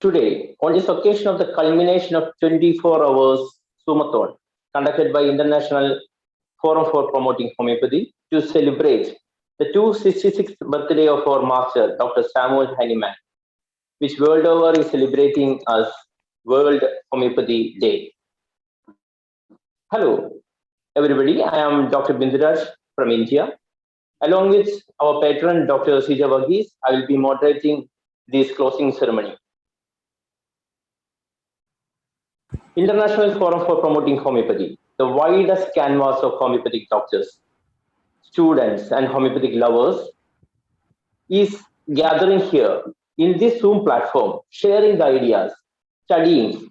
Today, on this occasion of the culmination of 24 hours Zoomathon conducted by International Forum for Promoting Homeopathy to celebrate the 266th birthday of our master, Dr. Samuel Hahnemann, which world over is celebrating as World Homeopathy Day. Hello, everybody. I am Dr. Binduraj from India. Along with our patron, Dr. Sija Varghese, I will be moderating this closing ceremony. International Forum for Promoting Homeopathy, the widest canvas of homeopathic doctors, students, and homeopathic lovers, is gathering here in this Zoom platform, sharing the ideas, studying,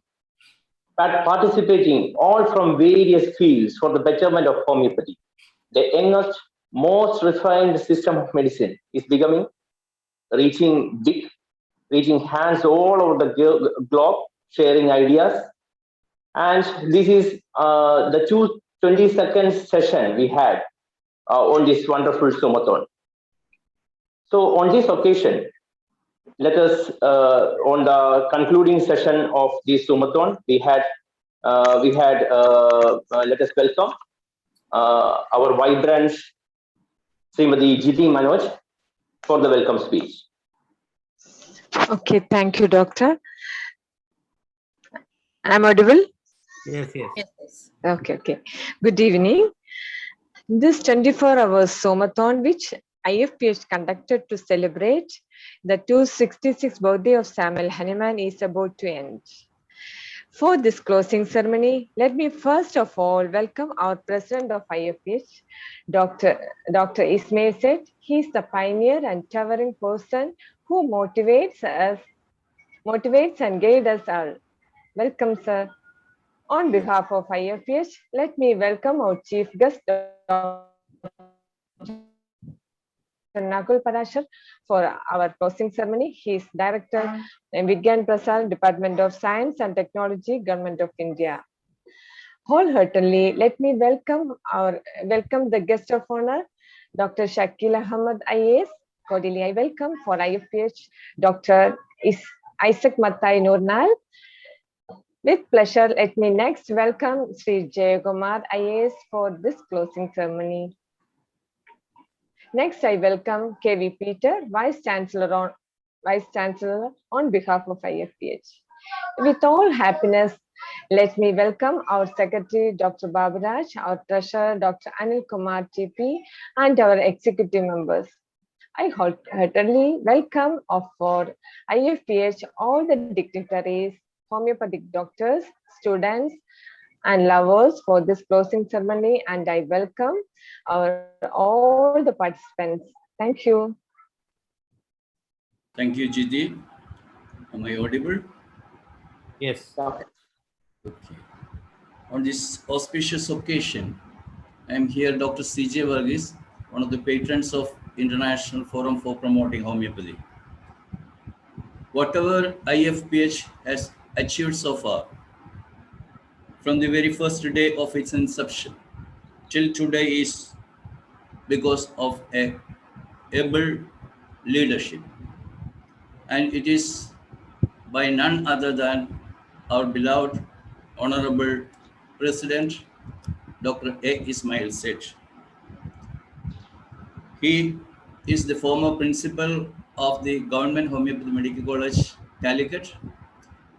participating, all from various fields for the betterment of homeopathy. The youngest, most refined system of medicine is becoming, reaching big, reaching hands all over the globe, sharing ideas. And this is the 20-second session we had on this wonderful Zoomathon. So on this occasion, let us, on the concluding session of this Zoomathon, let us welcome our vibrant Srimati Jiti Manoj for the welcome speech. Okay, thank you, Doctor. I'm audible? Yes. Okay. Good evening. This 24 hours Zoomathon, which IFPH conducted to celebrate the 266th birthday of Samuel Hahnemann, is about to end. For this closing ceremony, let me first of all welcome our president of IFPH, Dr. Ismail Said. He is the pioneer and towering person who motivates and guides us all. Welcome, sir. On behalf of IFPH, let me welcome our chief guest, Dr. Nakul Parashar, for our closing ceremony. He is Director Vigyan Prasad, Department of Science and Technology, Government of India. Wholeheartedly, let me welcome the guest of honor, Dr. Shakil Ahmed IAS. Cordially, I welcome for IFPH, Dr. Isaac Matai Nurnal. With pleasure, let me next welcome Sri Jayagumar IAS for this closing ceremony. Next, I welcome KV Peter, Vice Chancellor on behalf of IFPH. With all happiness, let me welcome our Secretary, Dr. Baburaj, our Treasurer, Dr. Anil Kumar GP, and our executive members. I heartily welcome for IFPH all the dignitaries, homeopathic doctors, students, and lovers for this closing ceremony, and I welcome all the participants. Thank you. Thank you, Jiti. Am I audible? Yes. Okay. On this auspicious occasion, I am here, Dr. C.J. Varghese, one of the patrons of International Forum for Promoting Homeopathy. Whatever IFPH has achieved so far, from the very first day of its inception till today, is because of a able leadership, and it is by none other than our beloved Honorable President, Dr. A. Ismail Said. He is the former principal of the Government Homeopathy Medical College, Calicut.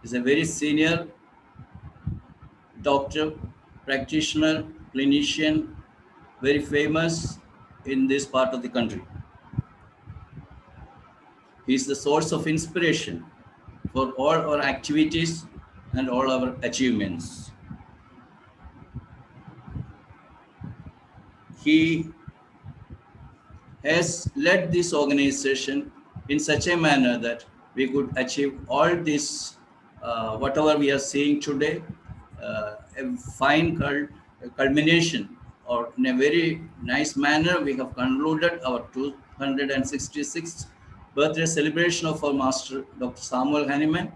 He is a very senior doctor, practitioner, clinician, very famous in this part of the country. He is the source of inspiration for all our activities and all our achievements. He has led this organization in such a manner that we could achieve all this, whatever we are seeing today, a fine culmination, or in a very nice manner, we have concluded our 266th birthday celebration of our master, Dr. Samuel Hahnemann,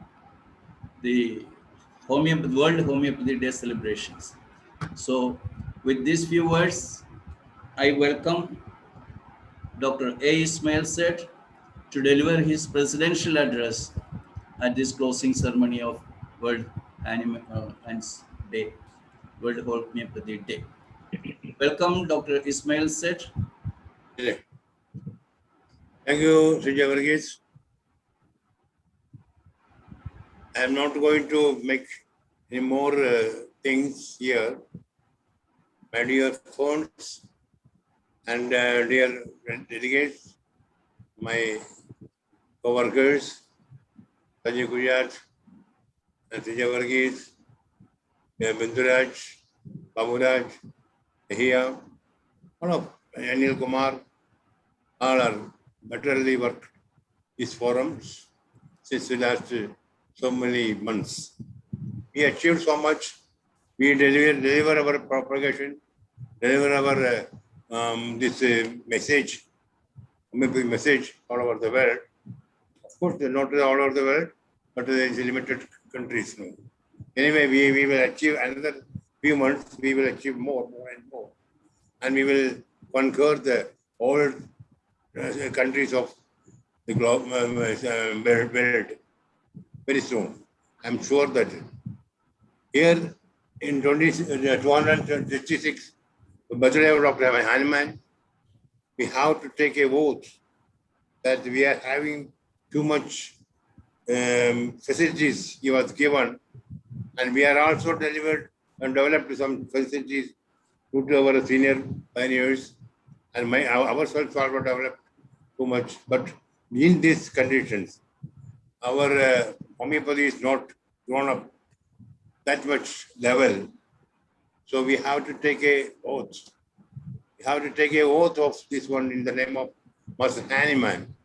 the World Homeopathy Day celebrations. So with these few words, I welcome Dr. A. Ismail Said to deliver his presidential address at this closing ceremony of World Ants Day, World Homeopathy Day. Welcome, Dr. Ismail Seth. Thank you, Srijay Varghese. I am not going to make any more things here. My dear friends and dear delegates, my co-workers, Sanjay Gujat, Srijay Varghese, Binduraj, Baburaj, Ahia, all of Anil Kumar, all are literally worked these forums since the last so many months. We achieved so much. We deliver our propagation, deliver our this message, maybe message all over the world. Of course, not all over the world, but there is limited countries now. Anyway, we will achieve another few months. We will achieve more and more, and we will conquer the all countries of the globe, world very soon. I'm sure that here in 266, the birthday of Dr. Hahnemann, we have to take a vote that we are having too much facilities he was given, and we are also delivered and developed some facilities due to our senior pioneers, and ourselves also developed too much. But in these conditions, our homeopathy is not grown up that much level. So we have to take a oath. We have to take a oath of this one in the name of Master Hahnemann.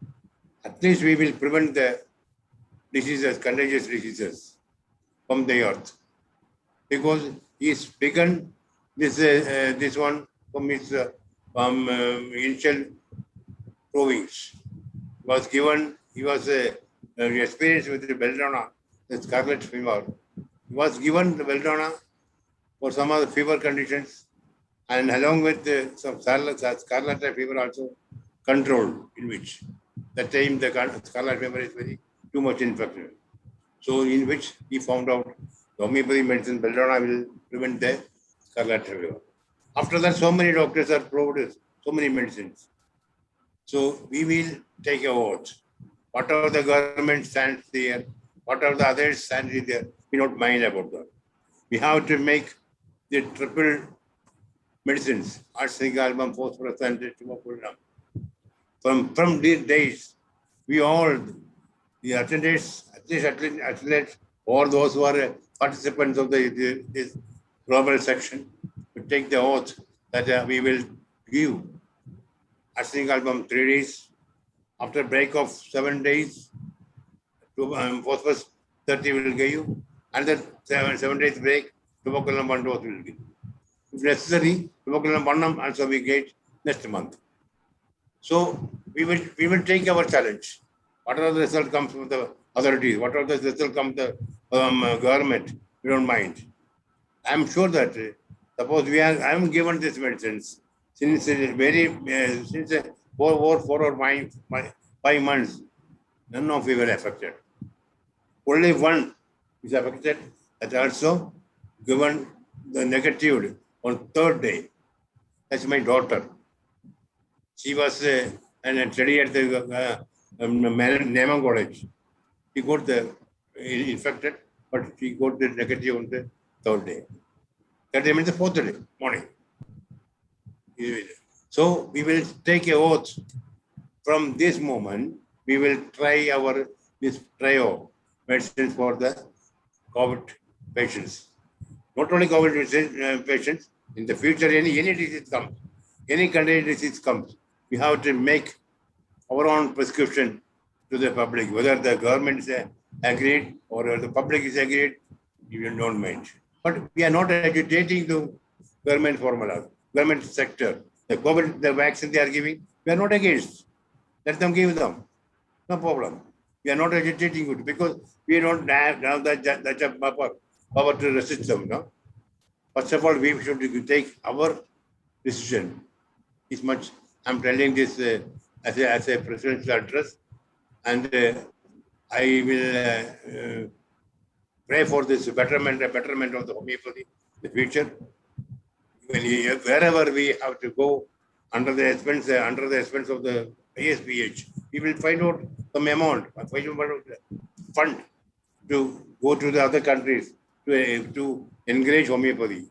At least we will prevent the diseases, contagious diseases from the earth. Because he's begun this one from his initial provings. He was experienced with the belladonna, the scarlet fever. He was given the belladonna for some of the fever conditions, and along with some scarlet fever also controlled, in which that time the scarlet fever is very too much infection. So in which he found out the homeopathy medicine belladonna will prevent the scarlet fever. After that, so many doctors are proved so many medicines. So we will take a vote. Whatever the government stands there, whatever the others stand there, we don't mind about that. We have to make the triple medicines, arsenic, album, phosphorus, and timopurinum. From these days, we all, the attendees, athletes, or those who are participants of this global section, to take the oath that we will give arsenic album 3 days. After break of 7 days, phosphorus 30 will give you. Another 7 days break, tuberculum 1 dose will give. If necessary, tuberculum 1 also we get next month. So we will take our challenge. Whatever the result comes from the authorities, whatever the result comes from the government, we don't mind. I am sure that suppose I am given these medicines since since 4 or 5 months, none of we were affected. Only one is affected, that also given the negative on 3rd day. That's my daughter. She was study at the Nema College. She got the infected, but she got the negative on the 3rd day. That day means the 4th day, morning. So we will take a oath. From this moment, we will try this trio medicines for the COVID patients. Not only COVID patients, in the future, any disease comes, any contagious disease comes, we have to make our own prescription to the public, whether the government is agreed or the public is agreed, we don't mind. But we are not agitating the government formula, government sector. The COVID, the vaccine they are giving, we are not against. Let them give them. No problem. We are not agitating it because we don't have that power to resist them. No? First of all, we should take our decision. It's I'm telling this as a presidential address, and I will pray for this betterment of the homeopathy in the future. Wherever we have to go under the expense of the ISPH, we will find out some amount, fund to go to the other countries to encourage homeopathy.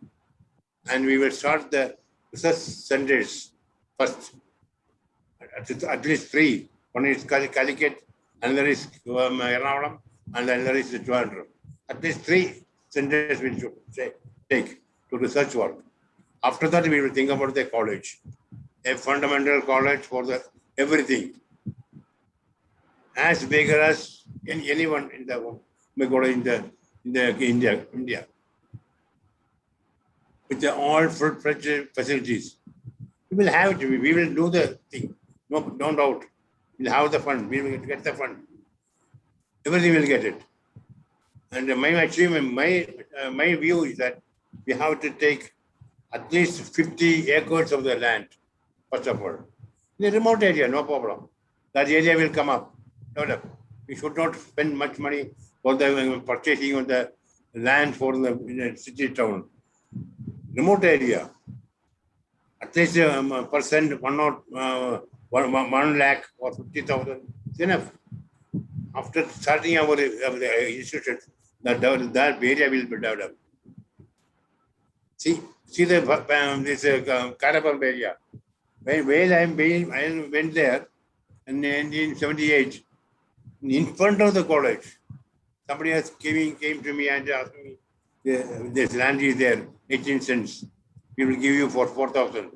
And we will start the research centers first, at least 3. One is Calicut, another is Ernakulam, and another is Trivandrum. At least 3 centers we should take to research work. After that, we will think about the college, a fundamental college for the everything, as big as anyone in the India, with all full-fledged facilities. We will have it. We will do the thing. No doubt. We'll have the fund. We will get the fund. Everything will get it. And my achievement, my view is that we have to take at least 50 acres of the land, first of all. In a remote area, no problem. That area will come up, develop. We should not spend much money for the purchasing of the land for the city town. Remote area, at least percent, 1 lakh or 50,000 is enough. After starting our institution, that area will be developed. See the this Karapam area. When I went there in 1978, in front of the college, somebody else came to me and asked me, this land is there, 18 cents. We will give you for 4,000.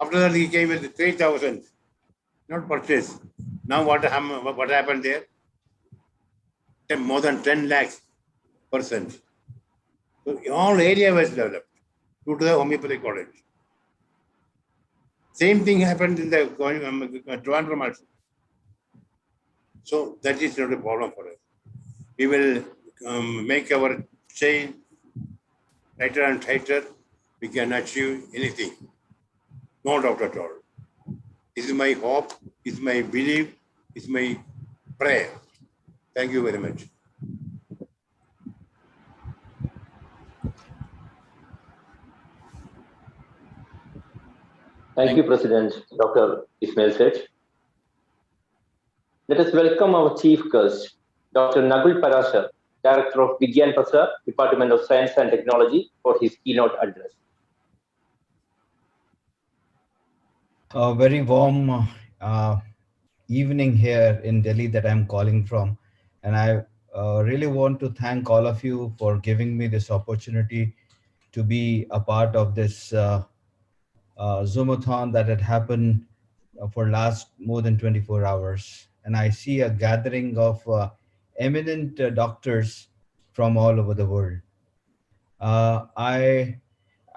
After that, he came with 3,000, not purchased. Now what happened there? More than 10 lakhs %. So all area was developed due to the homeopathic college. Same thing happened in the Trivandrum also. So that is not a problem for us. We will make our chain tighter and tighter. We can achieve anything. No doubt at all. This is my hope, this is my belief, this is my prayer. Thank you very much. Thank you, President Dr. Ismail Seth. Let us welcome our chief guest, Dr. Nagul Parashar, Director of Vigyan Prasar, Department of Science and Technology, for his keynote address. A very warm evening here in Delhi that I'm calling from. And I really want to thank all of you for giving me this opportunity to be a part of this Zoomathon that had happened for last more than 24 hours. And I see a gathering of eminent doctors from all over the world. I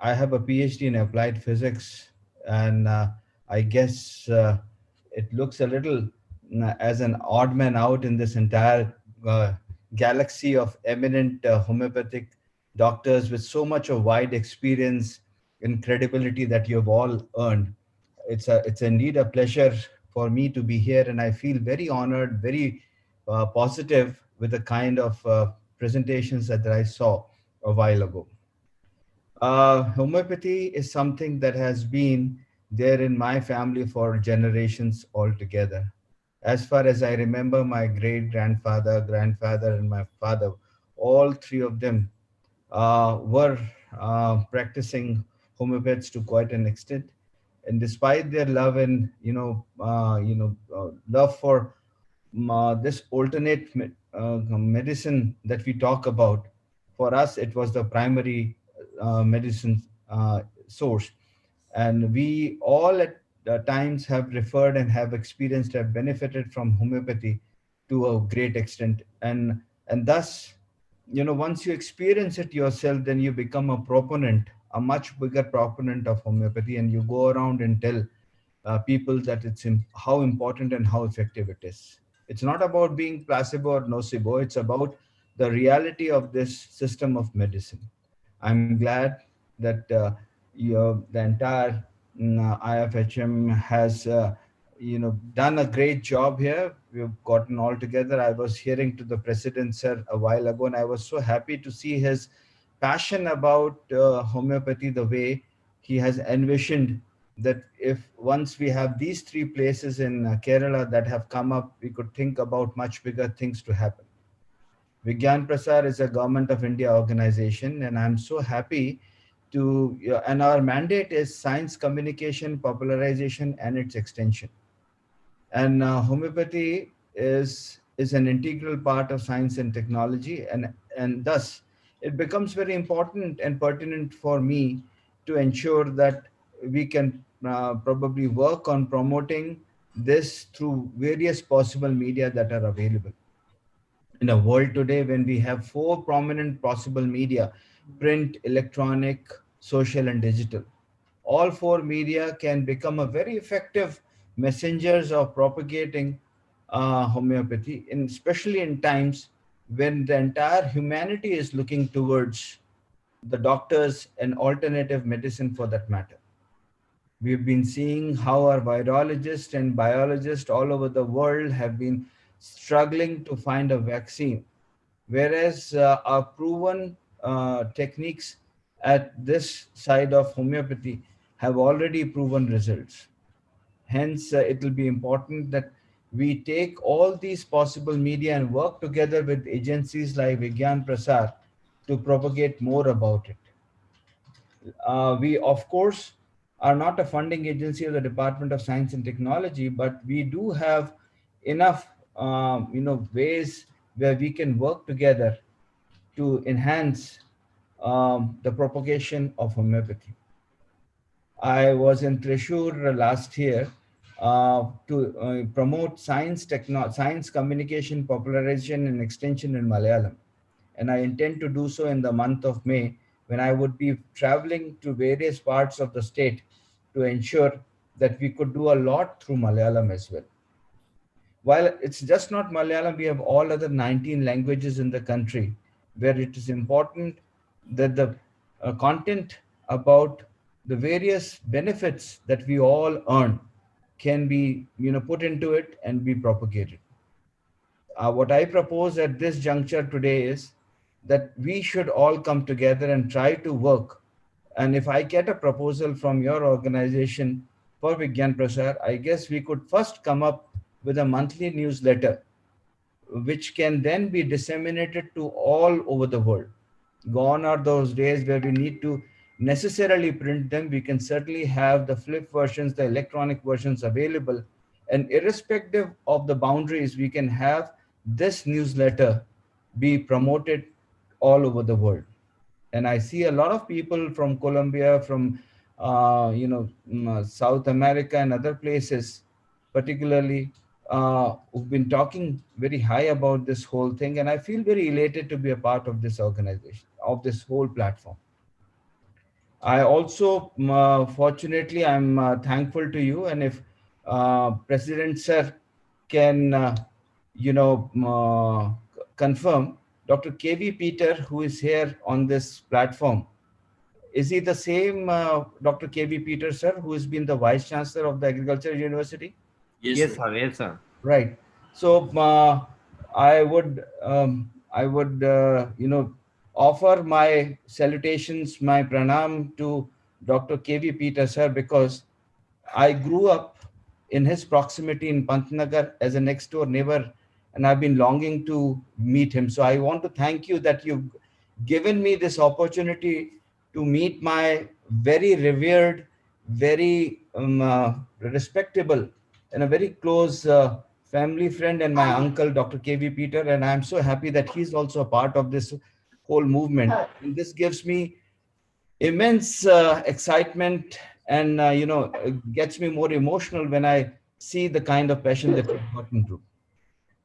have a PhD in applied physics, and I guess it looks a little as an odd man out in this entire galaxy of eminent homeopathic doctors with so much of wide experience and credibility that you have all earned. It's indeed a pleasure for me to be here, and I feel very honored, very positive with the kind of presentations that I saw a while ago. Homeopathy is something that has been there in my family for generations altogether. As far as I remember, my great-grandfather, grandfather, and my father, all 3 of them were practicing homeopaths to quite an extent. And despite their love and love for this alternate medicine that we talk about, for us it was the primary medicine source, and we all at times have referred and have experienced, have benefited from homeopathy to a great extent, and thus, once you experience it yourself, then you become a proponent, a much bigger proponent of homeopathy, and you go around and tell people that how important and how effective it is. It's not about being placebo or nocebo. It's about the reality of this system of medicine. I'm glad that the entire IFHM has done a great job here. We've gotten all together. I was hearing to the president, sir, a while ago, and I was so happy to see his passion about homeopathy, the way he has envisioned that if once we have these three places in Kerala that have come up, we could think about much bigger things to happen. Vigyan Prasar is a Government of India organization, and I'm so happy and our mandate is science communication, popularization, and its extension. And homeopathy is an integral part of science and technology, and thus it becomes very important and pertinent for me to ensure that we can probably work on promoting this through various possible media that are available. In a world today when we have four prominent possible media: print, electronic, social, and digital, all four media can become a very effective messengers of propagating homeopathy, especially in times when the entire humanity is looking towards the doctors and alternative medicine for that matter. We've been seeing how our virologists and biologists all over the world have been struggling to find a vaccine, whereas our proven techniques at this side of homeopathy have already proven results. Hence, it will be important that we take all these possible media and work together with agencies like Vigyan Prasar to propagate more about it. We, of course, are not a funding agency of the Department of Science and Technology, but we do have enough, ways where we can work together to enhance the propagation of homeopathy. I was in Thrissur last year to promote science communication, popularization, and extension in Malayalam. And I intend to do so in the month of May, when I would be traveling to various parts of the state to ensure that we could do a lot through Malayalam as well. While it's just not Malayalam, we have all other 19 languages in the country where it is important that the content about the various benefits that we all earn can be put into it and be propagated. What I propose at this juncture today is that we should all come together and try to work. And if I get a proposal from your organization for Vigyan Prasar, I guess we could first come up with a monthly newsletter, which can then be disseminated to all over the world. Gone are those days where we need to necessarily print them. We can certainly have the flip versions, the electronic versions available. And irrespective of the boundaries, we can have this newsletter be promoted all over the world. And I see a lot of people from Colombia, from South America and other places, particularly, who've been talking very high about this whole thing. And I feel very elated to be a part of this organization, of this whole platform. I also, fortunately, I'm thankful to you. And if President Sir can, confirm, Dr. K.V. Peter, who is here on this platform, is he the same Dr. K.V. Peter, sir, who has been the Vice Chancellor of the Agricultural University? Yes, sir. Yes, sir. Right. So I would, offer my salutations, my pranam to Dr. K.V. Peter, sir, because I grew up in his proximity in Pantnagar as a next door neighbor, and I've been longing to meet him. So I want to thank you that you've given me this opportunity to meet my very revered, very respectable, and a very close family friend and my uncle, Dr. K.V. Peter. And I'm so happy that he's also a part of this whole movement. And this gives me immense excitement, and gets me more emotional when I see the kind of passion that you've gotten through.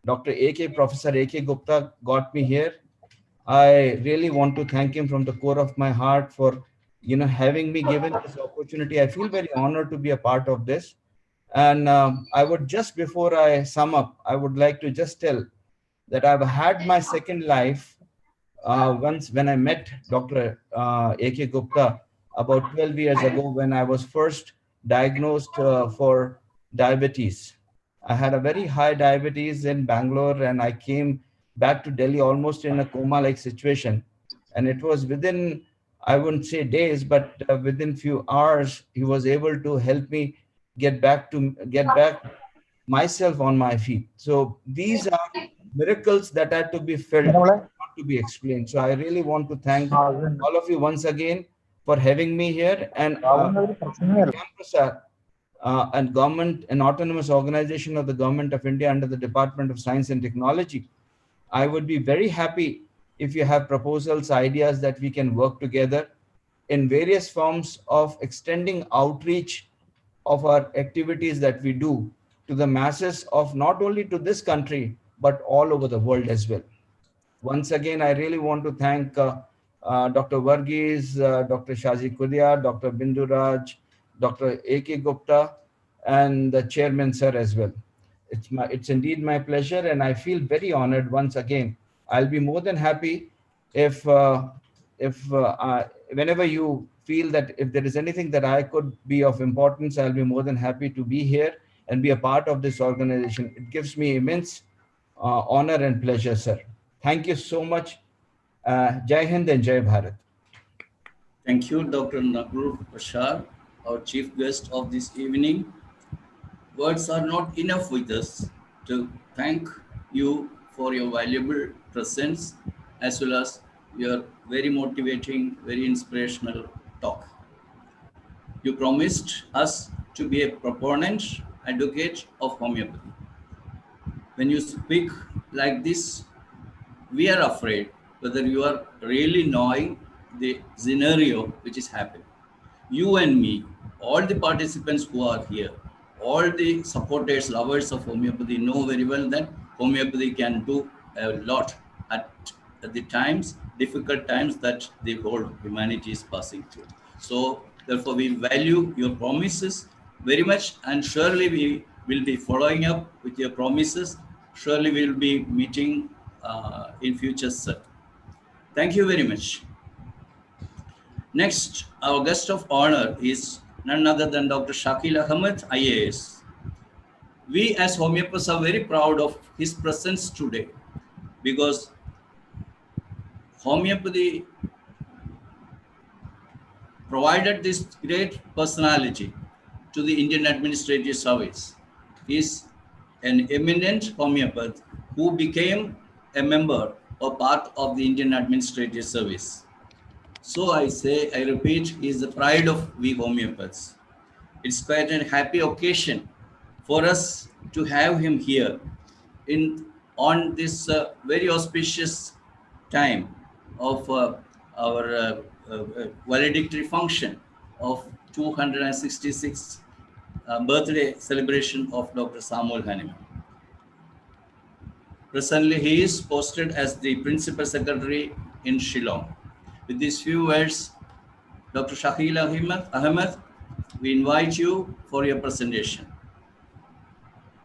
Professor A.K. Gupta got me here. I really want to thank him from the core of my heart for having me given this opportunity. I feel very honored to be a part of this. And I would just, before I sum up, I would like to just tell that I've had my second life once when I met Dr. A.K. Gupta about 12 years ago, when I was first diagnosed for diabetes. I had a very high diabetes in Bangalore, and I came back to Delhi almost in a coma-like situation. And it was within, I wouldn't say days, but within few hours, he was able to help me get back myself on my feet. So these are miracles that had to be felt, not to be explained. So I really want to thank all of you once again for having me here. And and government, an autonomous organization of the Government of India under the Department of Science and Technology, I would be very happy if you have proposals, ideas that we can work together in various forms of extending outreach of our activities that we do to the masses of not only to this country, but all over the world as well. Once again, I really want to thank Dr. Varghese, Dr. Shaji Kudia, Dr. Bindu Raj, Dr. A.K. Gupta, and the chairman, sir, as well. It's indeed my pleasure, and I feel very honored once again. I'll be more than happy if whenever you feel that if there is anything that I could be of importance, I'll be more than happy to be here and be a part of this organization. It gives me immense honor and pleasure, sir. Thank you so much. Jai Hind and Jai Bharat. Thank you, Dr. Nagur Bashar, our chief guest of this evening. Words are not enough with us to thank you for your valuable presence as well as your very motivating, very inspirational talk. You promised us to be a proponent, advocate of homeopathy. When you speak like this, we are afraid whether you are really knowing the scenario which is happening. You and me, all the participants who are here, all the supporters, lovers of homeopathy know very well that homeopathy can do a lot at the times, difficult times that the whole humanity is passing through. So therefore we value your promises very much, and surely we will be following up with your promises. Surely we will be meeting in future, sir. Thank you very much. Next, our guest of honor is none other than Dr. Shakil Ahmed, IAS. We as homeopaths are very proud of his presence today because homeopathy provided this great personality to the Indian Administrative Service. He is an eminent homeopath who became a member or part of the Indian Administrative Service. So I say, I repeat, he is the pride of we homeopaths. It's quite a happy occasion for us to have him here on this very auspicious time of our valedictory function of 266th birthday celebration of Dr. Samuel Hahnemann. Presently, he is posted as the Principal Secretary in Shillong. With these few words, Dr. Shakil Ahmed, we invite you for your presentation.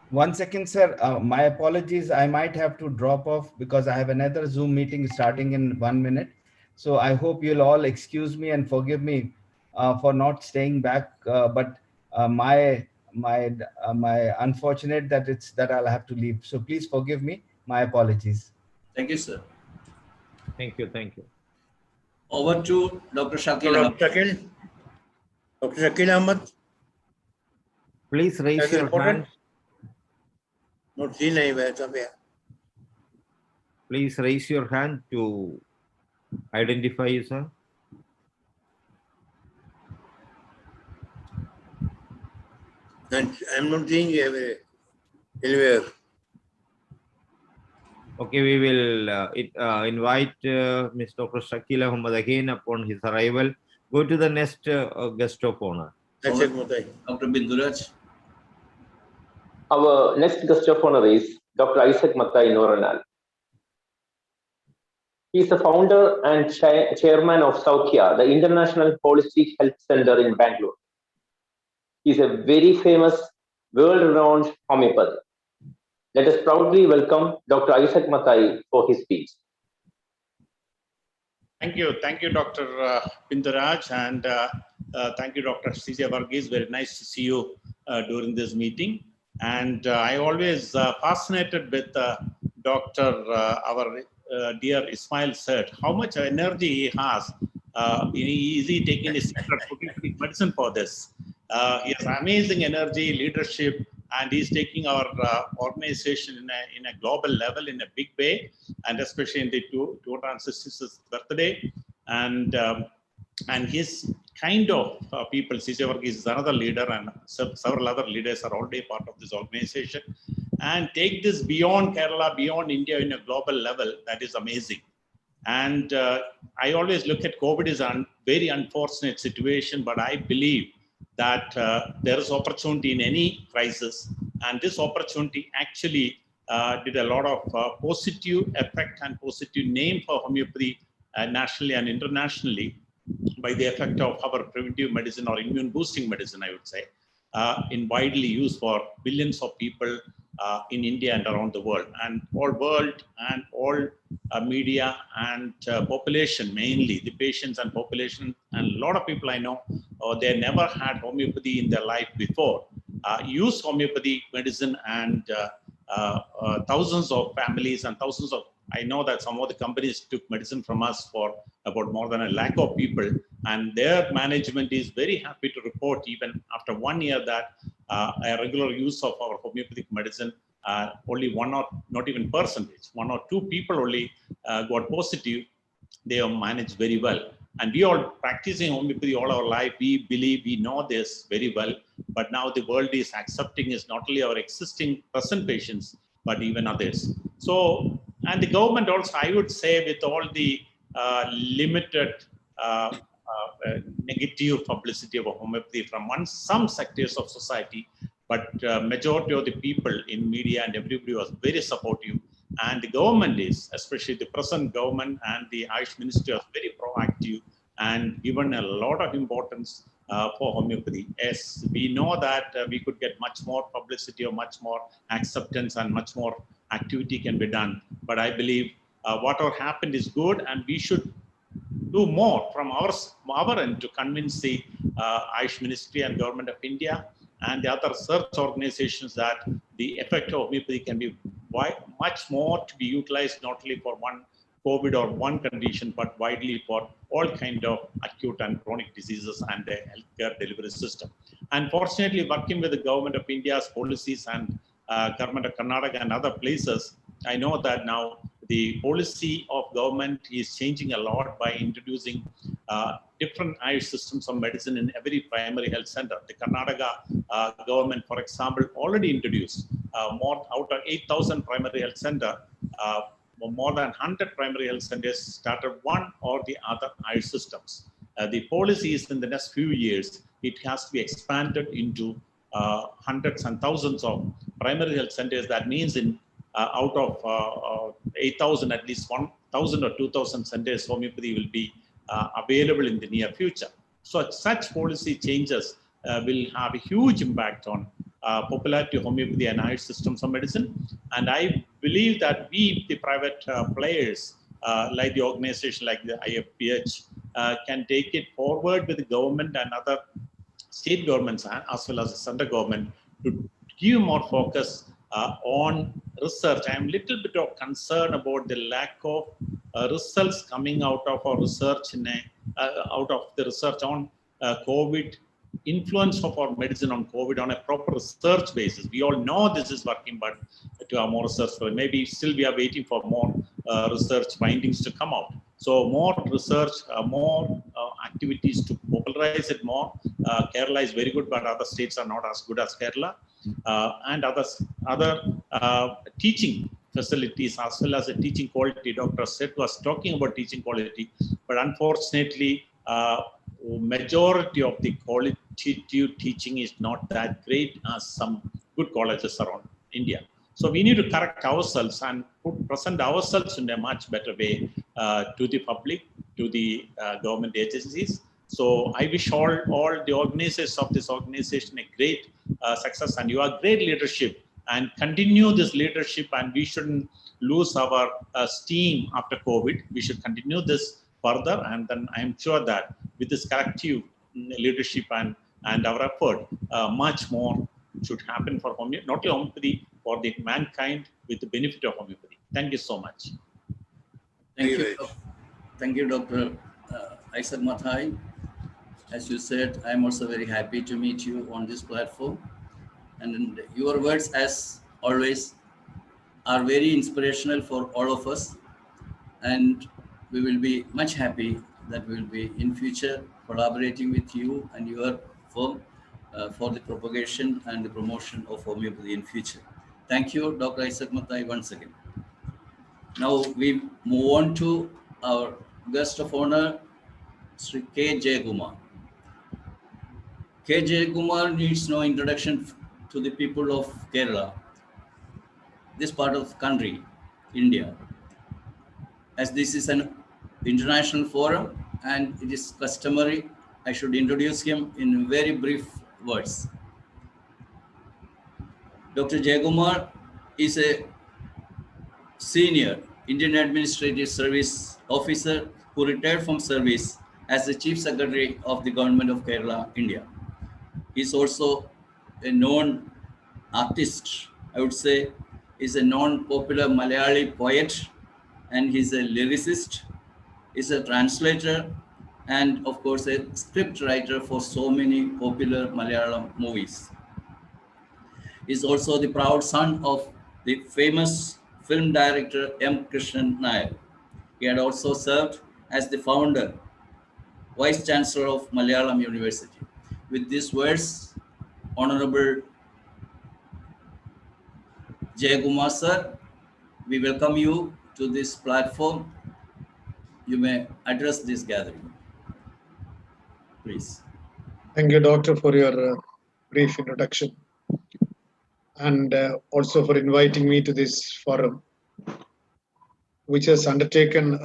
1 second, sir. My apologies. I might have to drop off because I have another Zoom meeting starting in 1 minute. So I hope you'll all excuse me and forgive me for not staying back. But my unfortunate that I'll have to leave. So please forgive me. My apologies. Thank you, sir. Thank you. Thank you. Over to Dr. Shakil Ahmed. Dr. Shakil Ahmed. Please raise your hand. Not seen anywhere. Please raise your hand to identify you, sir. And I'm not seeing you anywhere. Okay, we will invite Ms. Dr. Shakil Ahmed again upon his arrival. Go to the next guest of honor. Dr. Bindu Raj. Our next guest of honor is Dr. Isaac Mathai Noranal. He is the founder and chairman of Saukya, the International Holistic Health Center in Bangalore. He is a very famous, world-renowned homeopath. Let us proudly welcome Dr. Isaac Mathai for his speech. Thank you, Dr. Bindu Raj, and thank you, Dr. C.J. Varghese. Very nice to see you during this meeting. And I always fascinated with Dr. Our dear Ismail said, how much energy he has. Is he taking his secret homeopathic medicine for this? He has amazing energy, leadership, and he's taking our organization in a global level in a big way, and especially in the 266th birthday. And his kind of people, Sisavargis is another leader, and several other leaders are already part of this organization, and take this beyond Kerala, beyond India in a global level. That is amazing. And I always look at COVID as a very unfortunate situation, but I believe that there is opportunity in any crisis, and this opportunity actually did a lot of positive effect and positive name for homeopathy nationally and internationally, by the effect of our preventive medicine or immune boosting medicine, I would say, in widely used for billions of people in India and around the world, and all world and all media and population, mainly the patients and population, and a lot of people I know, they never had homeopathy in their life before, use homeopathy medicine, and thousands of families and thousands of, I know that some of the companies took medicine from us for about more than 1 lakh of people, and their management is very happy to report, even after 1 year, that a regular use of our homeopathic medicine, only one or not even percentage, 1 or 2 people only got positive. They are managed very well. And we all practicing homeopathy all our life. We believe we know this very well, but now the world is accepting is not only our existing present patients, but even others. So, and the government also, I would say, with all the limited negative publicity of homeopathy from some sectors of society, but majority of the people in media and everybody was very supportive. And the government is, especially the present government and the Ayush Ministry, was very proactive and given a lot of importance for homeopathy. Yes, we know that we could get much more publicity or much more acceptance and much more activity can be done. But I believe whatever happened is good, and we should do more from our end to convince the Ayush Ministry and Government of India and the other research organizations that the effect of homeopathy can be much more to be utilized, not only for one COVID or one condition, but widely for all kind of acute and chronic diseases and the healthcare delivery system. And fortunately, working with the Government of India's policies and Government of Karnataka and other places, I know that now the policy of government is changing a lot by introducing different Ayush systems of medicine in every primary health center. The Karnataka government, for example, already introduced more out of 8,000 primary health center, more than 100 primary health centers started one or the other Ayush systems. The policy is in the next few years, it has to be expanded into hundreds and thousands of primary health centers. That means in out of 8,000, at least 1,000 or 2,000 centers, homeopathy will be available in the near future. So such policy changes will have a huge impact on popularity of homeopathy and Ayush systems of medicine. And I believe that we, the private players, like the organization like the ifph, can take it forward with the government and other state governments as well as the central government to give more focus on research. I am a little bit of concern about the lack of results coming out of our research out of the research on COVID, influence of our medicine on COVID on a proper research basis. We all know this is working, but to have more research, maybe still we are waiting for more research findings to come out. So more research, more activities to popularize it more. Kerala is very good, but other states are not as good as Kerala. And other teaching facilities as well as the teaching quality. Dr. Seth was talking about teaching quality, but unfortunately, majority of the qualitative teaching is not that great as some good colleges around India. So we need to correct ourselves and present ourselves in a much better way to the public, to the government agencies. So I wish all the organizers of this organization a great success, and you are great leadership, and continue this leadership, and we shouldn't lose our steam after COVID. We should continue this further, and then I'm sure that with this collective leadership and our effort, much more should happen for not only homeopathy, for the mankind with the benefit of homeopathy. Thank you so much. Thank you. Thank you, Dr. Isaac Mathai. As you said, I'm also very happy to meet you on this platform. And your words, as always, are very inspirational for all of us. And we will be much happy that we will be in future collaborating with you and your firm for the propagation and the promotion of homeopathy in future. Thank you, Dr. Isaac Mathai, once again. Now we move on to our guest of honor, Sri K. Jayakumar. K. Jayakumar needs no introduction to the people of Kerala, this part of the country, India, as this is an international forum and it is customary, I should introduce him in very brief words. Dr. Jayakumar is a senior Indian Administrative Service officer who retired from service as the Chief Secretary of the Government of Kerala, India. He is also a known artist, I would say. Is a non-popular Malayali poet, and he's a lyricist, is a translator, and of course a script writer for so many popular Malayalam movies. He's also the proud son of the famous film director M. Krishnan Nair. He had also served as the founder, Vice Chancellor of Malayalam University. With these words, Honorable Jayakumar sir, we welcome you to this platform. You may address this gathering, please. Thank you, Doctor, for your brief introduction and also for inviting me to this forum, which has undertaken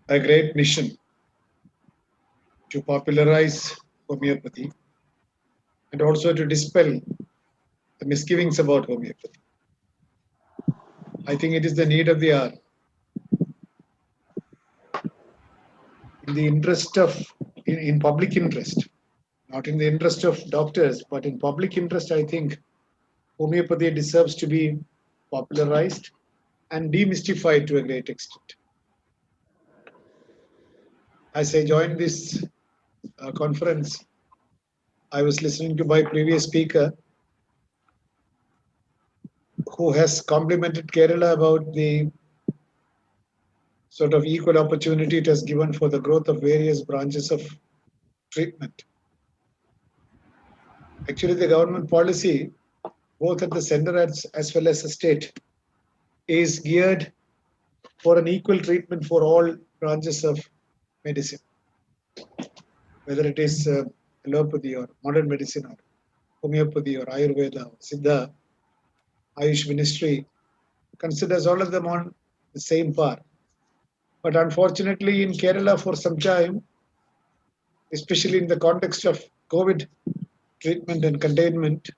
a great mission to popularize homeopathy and also to dispel the misgivings about homeopathy. I think it is the need of the hour. In the interest of, in public interest, not in the interest of doctors, but in public interest, I think homeopathy deserves to be popularized and demystified to a great extent. As I joined this conference, I was listening to my previous speaker, who has complimented Kerala about the sort of equal opportunity it has given for the growth of various branches of treatment. Actually, the government policy, both at the center as well as the state, is geared for an equal treatment for all branches of medicine, whether it is allopathy or modern medicine or homeopathy or Ayurveda or Siddha. Ayush Ministry considers all of them on the same par. But unfortunately, in Kerala for some time, especially in the context of COVID treatment and containment,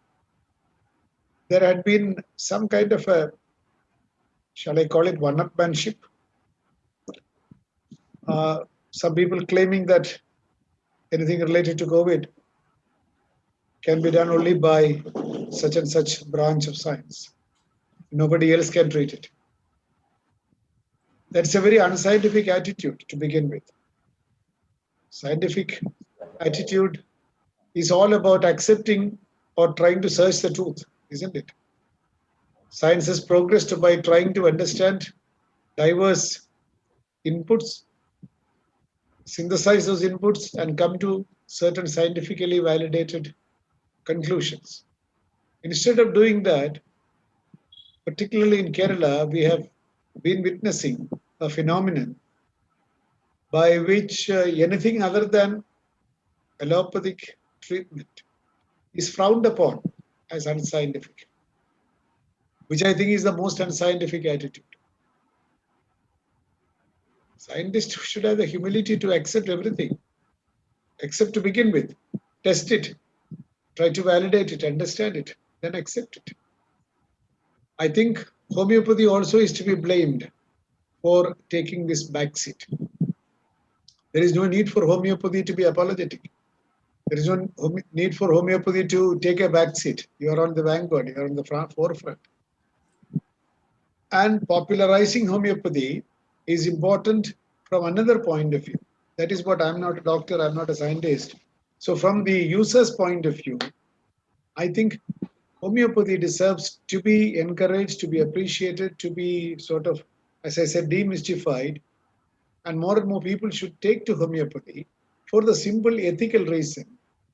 there had been some kind of a, shall I call it, one-upmanship. Some people claiming that anything related to COVID can be done only by such and such branch of science. Nobody else can treat it. That's a very unscientific attitude to begin with. Scientific attitude is all about accepting or trying to search the truth, isn't it? Science has progressed by trying to understand diverse inputs, synthesize those inputs, and come to certain scientifically validated conclusions. Instead of doing that, particularly in Kerala, we have been witnessing a phenomenon by which anything other than allopathic treatment is frowned upon as unscientific, which I think is the most unscientific attitude. Scientists should have the humility to accept everything, accept to begin with, test it, try to validate it, understand it, then accept it. I think homeopathy also is to be blamed for taking this backseat. There is no need for homeopathy to be apologetic. There is no need for homeopathy to take a back seat. You are on the vanguard, you are on the forefront. And popularizing homeopathy is important from another point of view. That is what I'm not a doctor, I'm not a scientist. So from the user's point of view, I think homeopathy deserves to be encouraged, to be appreciated, to be sort of, as I said, demystified. And more people should take to homeopathy for the simple ethical reason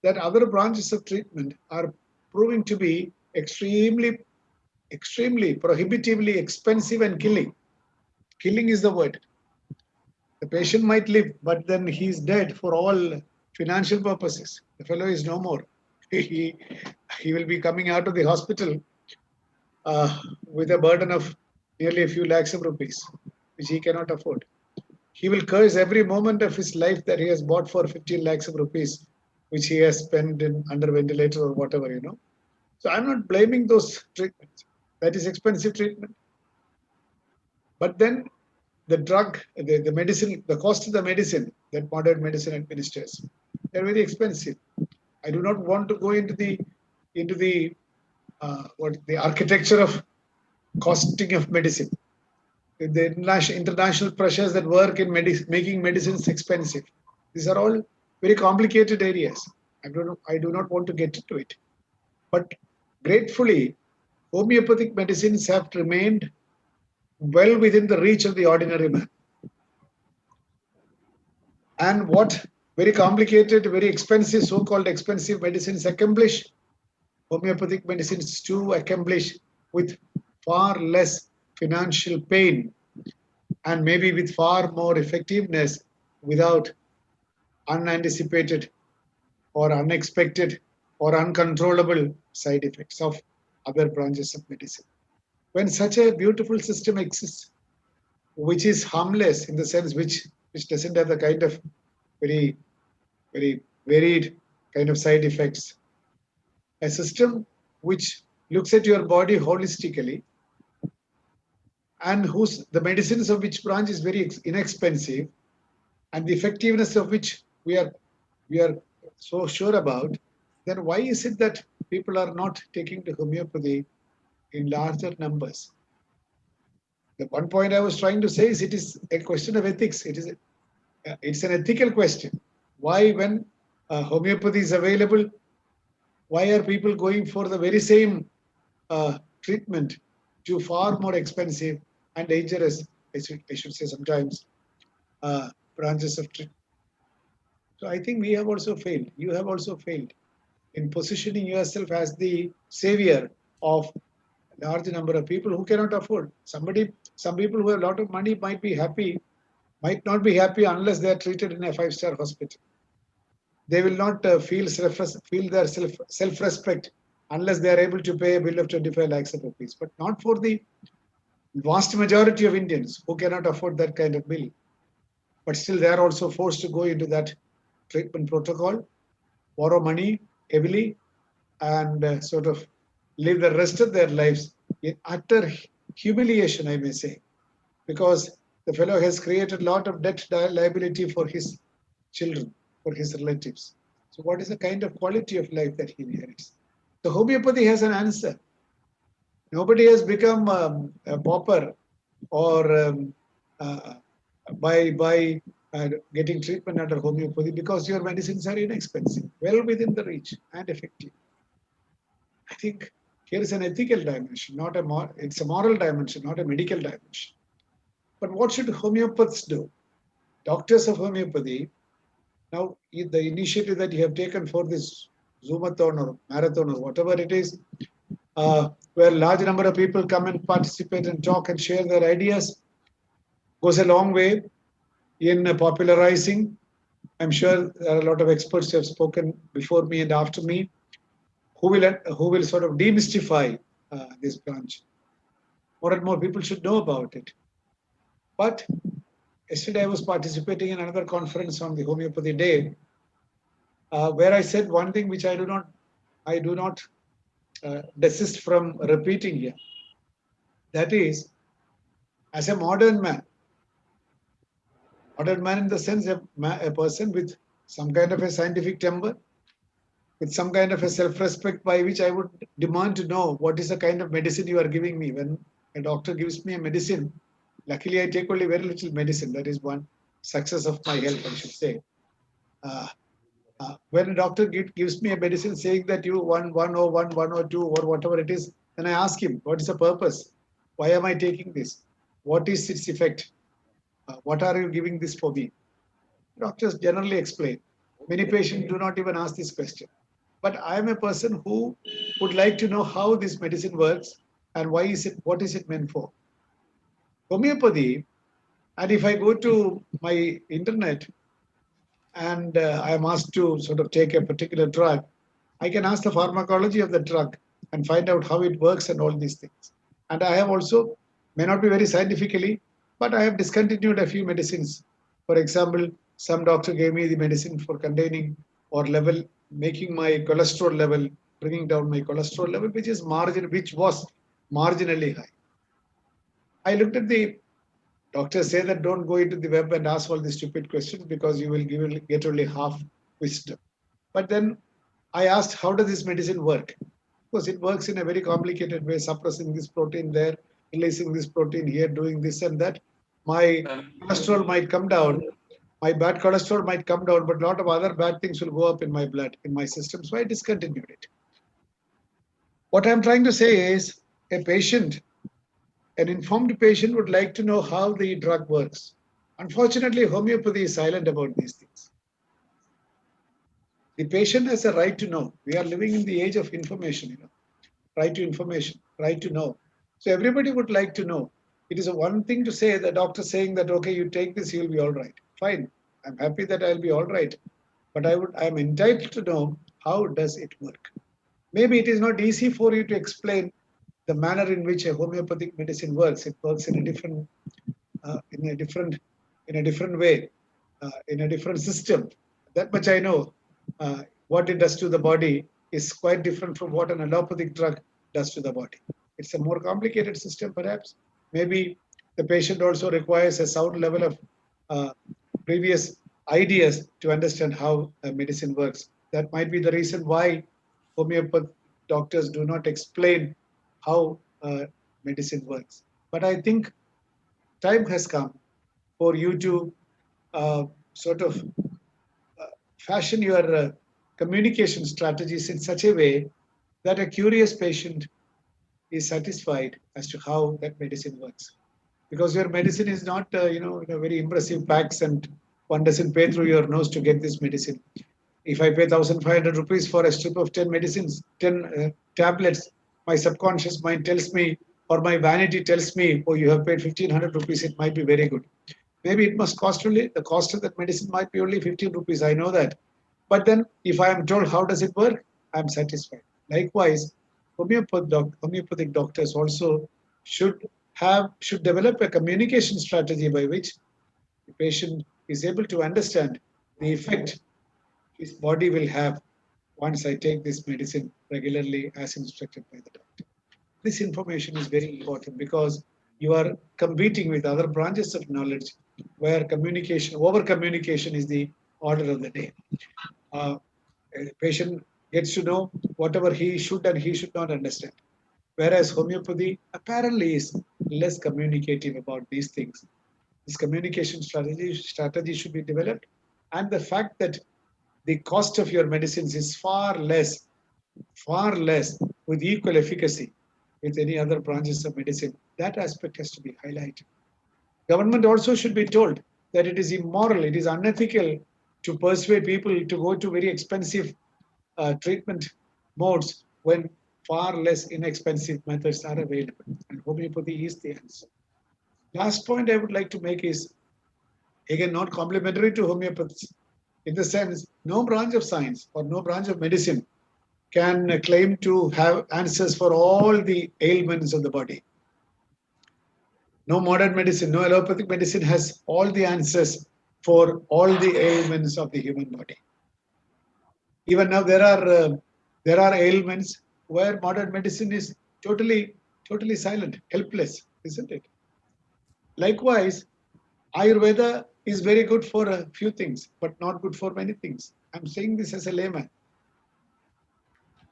that other branches of treatment are proving to be extremely prohibitively expensive and killing. Killing is the word. The patient might live, but then he's dead for all financial purposes. The fellow is no more. He will be coming out of the hospital with a burden of nearly a few lakhs of rupees, which he cannot afford. He will curse every moment of his life that he has bought for 15 lakhs of rupees, which he has spent under ventilator or whatever, So I'm not blaming those treatments. That is expensive treatment. But then the drug, the medicine, the cost of the medicine that modern medicine administers, they're very expensive. I do not want to go into the architecture of costing of medicine. The international pressures that work in making medicines expensive. These are all very complicated areas. I do not want to get into it. But gratefully, homeopathic medicines have remained well within the reach of the ordinary man. And what very complicated, very expensive, so-called expensive medicines accomplish, homeopathic medicines too accomplish with far less financial pain and maybe with far more effectiveness without unanticipated or unexpected or uncontrollable side effects of other branches of medicine. When such a beautiful system exists, which is harmless in the sense which doesn't have the kind of very varied kind of side effects, a system which looks at your body holistically and the medicines of which branch is very inexpensive and the effectiveness of which we are so sure about, then why is it that people are not taking to homeopathy in larger numbers? The one point I was trying to say is it is a question of ethics. It's an ethical question. Why, when homeopathy is available, why are people going for the very same treatment to far more expensive and dangerous, I should say sometimes, branches of treatment? So I think we have also failed. You have also failed in positioning yourself as the savior of a large number of people who cannot afford. Some people who have a lot of money might not be happy unless they are treated in a 5-star hospital. They will not feel their self-respect unless they are able to pay a bill of 25 lakhs of rupees. But not for the vast majority of Indians who cannot afford that kind of bill. But still they are also forced to go into that treatment protocol, borrow money heavily, and sort of live the rest of their lives in utter humiliation, I may say, because the fellow has created a lot of debt liability for his children, for his relatives. So what is the kind of quality of life that he inherits? So homeopathy has an answer. Nobody has become a pauper or by getting treatment under homeopathy because your medicines are inexpensive, well within the reach and effective. I think here is an ethical dimension, it's a moral dimension, not a medical dimension. But what should homeopaths do? Doctors of homeopathy, now the initiative that you have taken for this Zoomathon or marathon or whatever it is, where a large number of people come and participate and talk and share their ideas, goes a long way in popularizing. I'm sure there are a lot of experts who have spoken before me and after me who will sort of demystify this branch. More and more people should know about it. But yesterday I was participating in another conference on the Homeopathy Day, where I said one thing which I do not desist from repeating here. That is, as a modern man in the sense of a person with some kind of a scientific temper, with some kind of a self-respect by which I would demand to know what is the kind of medicine you are giving me. When a doctor gives me a medicine, luckily I take only very little medicine. That is one success of my health, I should say. When a doctor gives me a medicine saying that you 101, 102 or whatever it is, then I ask him, what is the purpose? Why am I taking this? What is its effect? What are you giving this for me? Doctors generally explain. Many patients do not even ask this question. But I am a person who would like to know how this medicine works and what is it meant for. Homeopathy, and if I go to my internet and I am asked to sort of take a particular drug, I can ask the pharmacology of the drug and find out how it works and all these things. And I have also, may not be very scientifically, but I have discontinued a few medicines. For example, some doctor gave me the medicine for containing or making my cholesterol level, bringing down my cholesterol level, which was marginally high. I looked at the doctors say that don't go into the web and ask all these stupid questions because you will get only half wisdom. But then I asked, how does this medicine work? Because it works in a very complicated way, suppressing this protein there, releasing this protein here, doing this and that. My cholesterol might come down, my bad cholesterol might come down, but a lot of other bad things will go up in my blood, in my system. So I discontinued it. What I'm trying to say is an informed patient would like to know how the drug works. Unfortunately, homeopathy is silent about these things. The patient has a right to know. We are living in the age of information, right to information, right to know. So everybody would like to know. It is one thing to say, the doctor saying that, okay, you take this, you'll be all right. Fine. I'm happy that I'll be all right. But I'm entitled to know how does it work. Maybe it is not easy for you to explain the manner in which a homeopathic medicine works. It works in a different way, in a different system. That much I know. What it does to the body is quite different from what an allopathic drug does to the body. It's a more complicated system, perhaps. Maybe the patient also requires a sound level of previous ideas to understand how medicine works. That might be the reason why homeopathic doctors do not explain how medicine works. But I think time has come for you to sort of fashion your communication strategies in such a way that a curious patient is satisfied as to how that medicine works. Because your medicine is not, very impressive packs and one doesn't pay through your nose to get this medicine. If I pay 1,500 rupees for a strip of 10 medicines, 10 tablets, my subconscious mind tells me, or my vanity tells me, oh, you have paid 1,500 rupees, it might be very good. Maybe it must cost the cost of that medicine might be only 15 rupees, I know that. But then if I am told how does it work, I am satisfied. Likewise, homeopathic doctors also should develop a communication strategy by which the patient is able to understand the effect his body will have once I take this medicine regularly as instructed by the doctor. This information is very important because you are competing with other branches of knowledge where over communication is the order of the day. A patient gets to know whatever he should and he should not understand. Whereas homeopathy apparently is less communicative about these things. This communication strategy should be developed. And the fact that the cost of your medicines is far less with equal efficacy with any other branches of medicine, that aspect has to be highlighted. Government also should be told that it is immoral, it is unethical to persuade people to go to very expensive treatment modes when far less inexpensive methods are available. And homeopathy is the answer. Last point I would like to make is, again, not complementary to homeopathy, in the sense, no branch of science or no branch of medicine can claim to have answers for all the ailments of the body. No modern medicine, no allopathic medicine has all the answers for all the ailments of the human body. Even now, there are ailments where modern medicine is totally silent, helpless, isn't it? Likewise, Ayurveda is very good for a few things, but not good for many things. I'm saying this as a layman.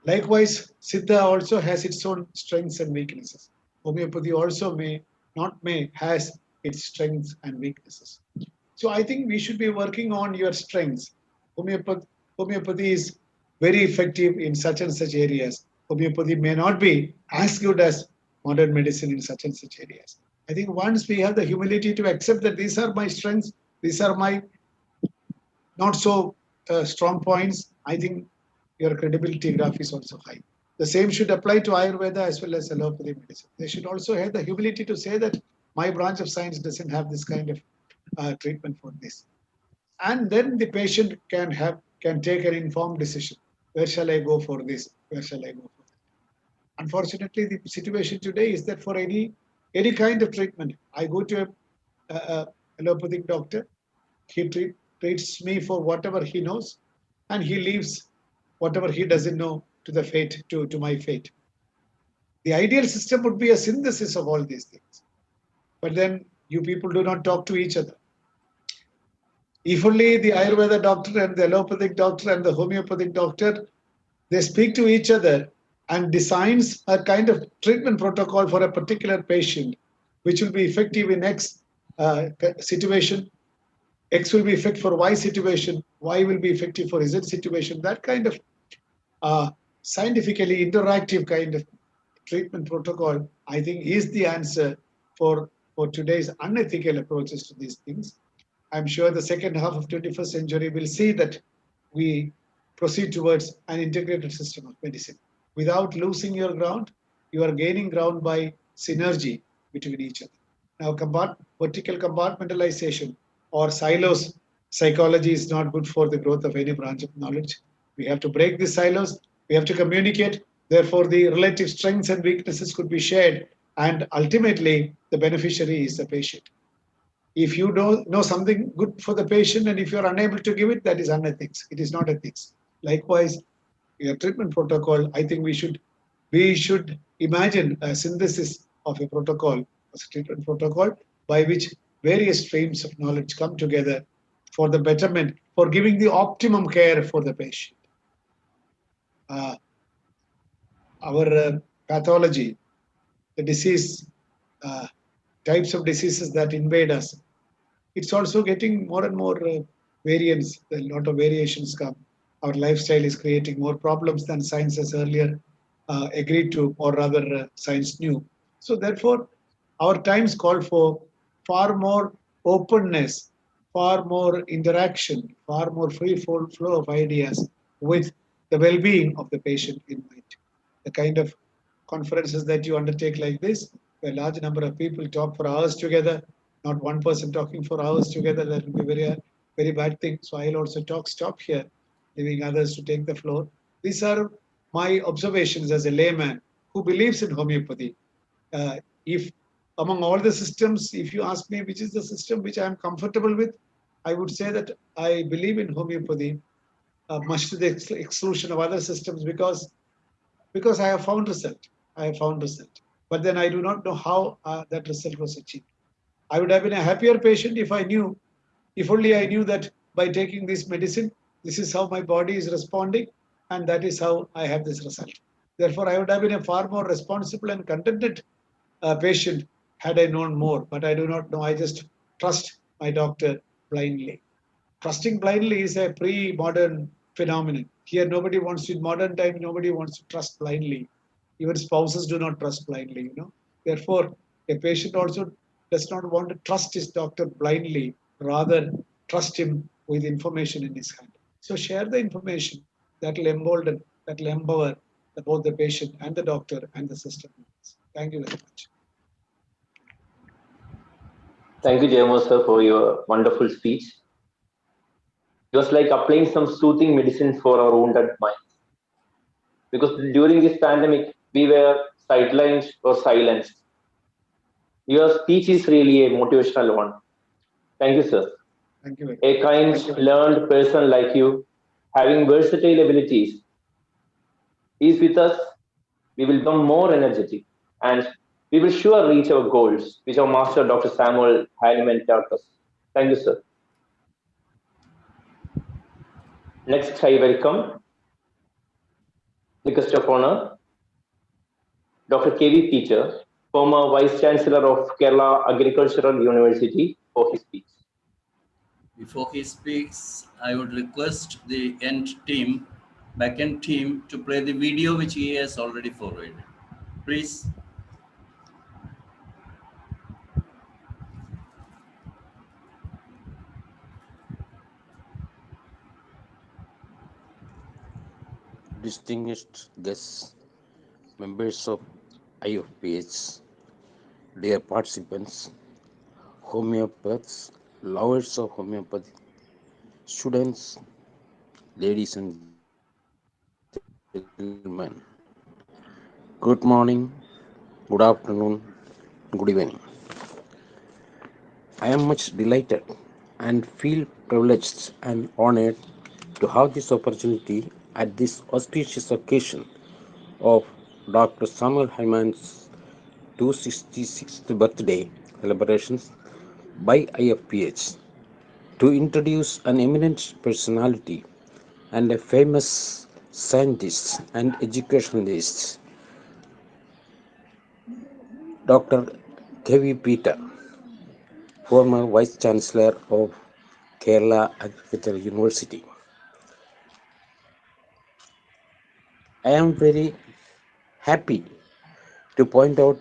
Likewise, Siddha also has its own strengths and weaknesses. Homeopathy also has its strengths and weaknesses. So I think we should be working on your strengths. Homeopathy is very effective in such and such areas. Homeopathy may not be as good as modern medicine in such and such areas. I think once we have the humility to accept that these are my strengths, these are my not so strong points, I think your credibility graph is also high. The same should apply to Ayurveda as well as allopathy medicine. They should also have the humility to say that my branch of science doesn't have this kind of treatment for this. And then the patient can take an informed decision. Where shall I go for this? Where shall I go for that? Unfortunately, the situation today is that for any kind of treatment, I go to a allopathic doctor. He treats me for whatever he knows, and he leaves whatever he doesn't know to my fate. The ideal system would be a synthesis of all these things. But then you people do not talk to each other. If only the Ayurveda doctor and the allopathic doctor and the homeopathic doctor, they speak to each other and designs a kind of treatment protocol for a particular patient, which will be effective in X situation. X will be effective for Y situation. Y will be effective for Z situation. That kind of scientifically interactive kind of treatment protocol, I think, is the answer for today's unethical approaches to these things. I'm sure the second half of 21st century will see that we proceed towards an integrated system of medicine. Without losing your ground, you are gaining ground by synergy between each other. Now, vertical compartmentalization or silos psychology is not good for the growth of any branch of knowledge. We have to break these silos. We have to communicate. Therefore, the relative strengths and weaknesses could be shared. And ultimately, the beneficiary is the patient. If you know something good for the patient and if you're unable to give it, that is unethics. It is not ethics. Likewise, your treatment protocol, I think we should imagine a synthesis of a protocol, a treatment protocol, by which various streams of knowledge come together for the betterment, for giving the optimum care for the patient. Our pathology, the disease, types of diseases that invade us, it's also getting more and more variants. A lot of variations come. Our lifestyle is creating more problems than science has earlier agreed to, or rather science knew. So therefore, our times call for far more openness, far more interaction, far more free flow of ideas with the well-being of the patient in mind. The kind of conferences that you undertake like this, where a large number of people talk for hours together, not one person talking for hours together, that will be very bad thing. So I'll also stop here, leaving others to take the floor. These are my observations as a layman who believes in homeopathy. If among all the systems, if you ask me which is the system which I am comfortable with, I would say that I believe in homeopathy, much to the exclusion of other systems, because I have found result. But then I do not know how that result was achieved. I would have been a happier patient if only I knew that by taking this medicine, this is how my body is responding, and that is how I have this result. Therefore, I would have been a far more responsible and contented patient had I known more, but I do not know. I just trust my doctor blindly. Trusting blindly is a pre-modern phenomenon. Here, nobody wants to, in modern time, nobody wants to trust blindly. Even spouses do not trust blindly, Therefore, a patient also does not want to trust his doctor blindly, rather trust him with information in his hand. So share the information that will embolden, that will empower both the patient and the doctor and the system. Thank you very much. Thank you, Jayamo sir, for your wonderful speech. It was like applying some soothing medicine for our wounded minds. Because during this pandemic, we were sidelined or silenced. Your speech is really a motivational one. Thank you, sir. Thank you. A kind, learned person like you, having versatile abilities, is with us. We will become more energetic, and we will sure reach our goals, which our master, Dr. Samuel Hahnemann, taught us. Thank you, sir. Next, I welcome The guest of honor, Dr. K.V. Peter, former Vice Chancellor of Kerala Agricultural University, for his speech. Before he speaks, I would request the back-end team to play the video which he has already forwarded. Please. Distinguished guests, members of ifph, dear participants, homeopaths, lovers of homeopathy, students, ladies and gentlemen, good morning, good afternoon, good evening. I am much delighted and feel privileged and honored to have this opportunity at this auspicious occasion of Dr. Samuel Hyman's 266th birthday celebrations by IFPH to introduce an eminent personality and a famous scientist and educationalist, Dr. K.V. Peter, former Vice Chancellor of Kerala Agricultural University. I am very happy to point out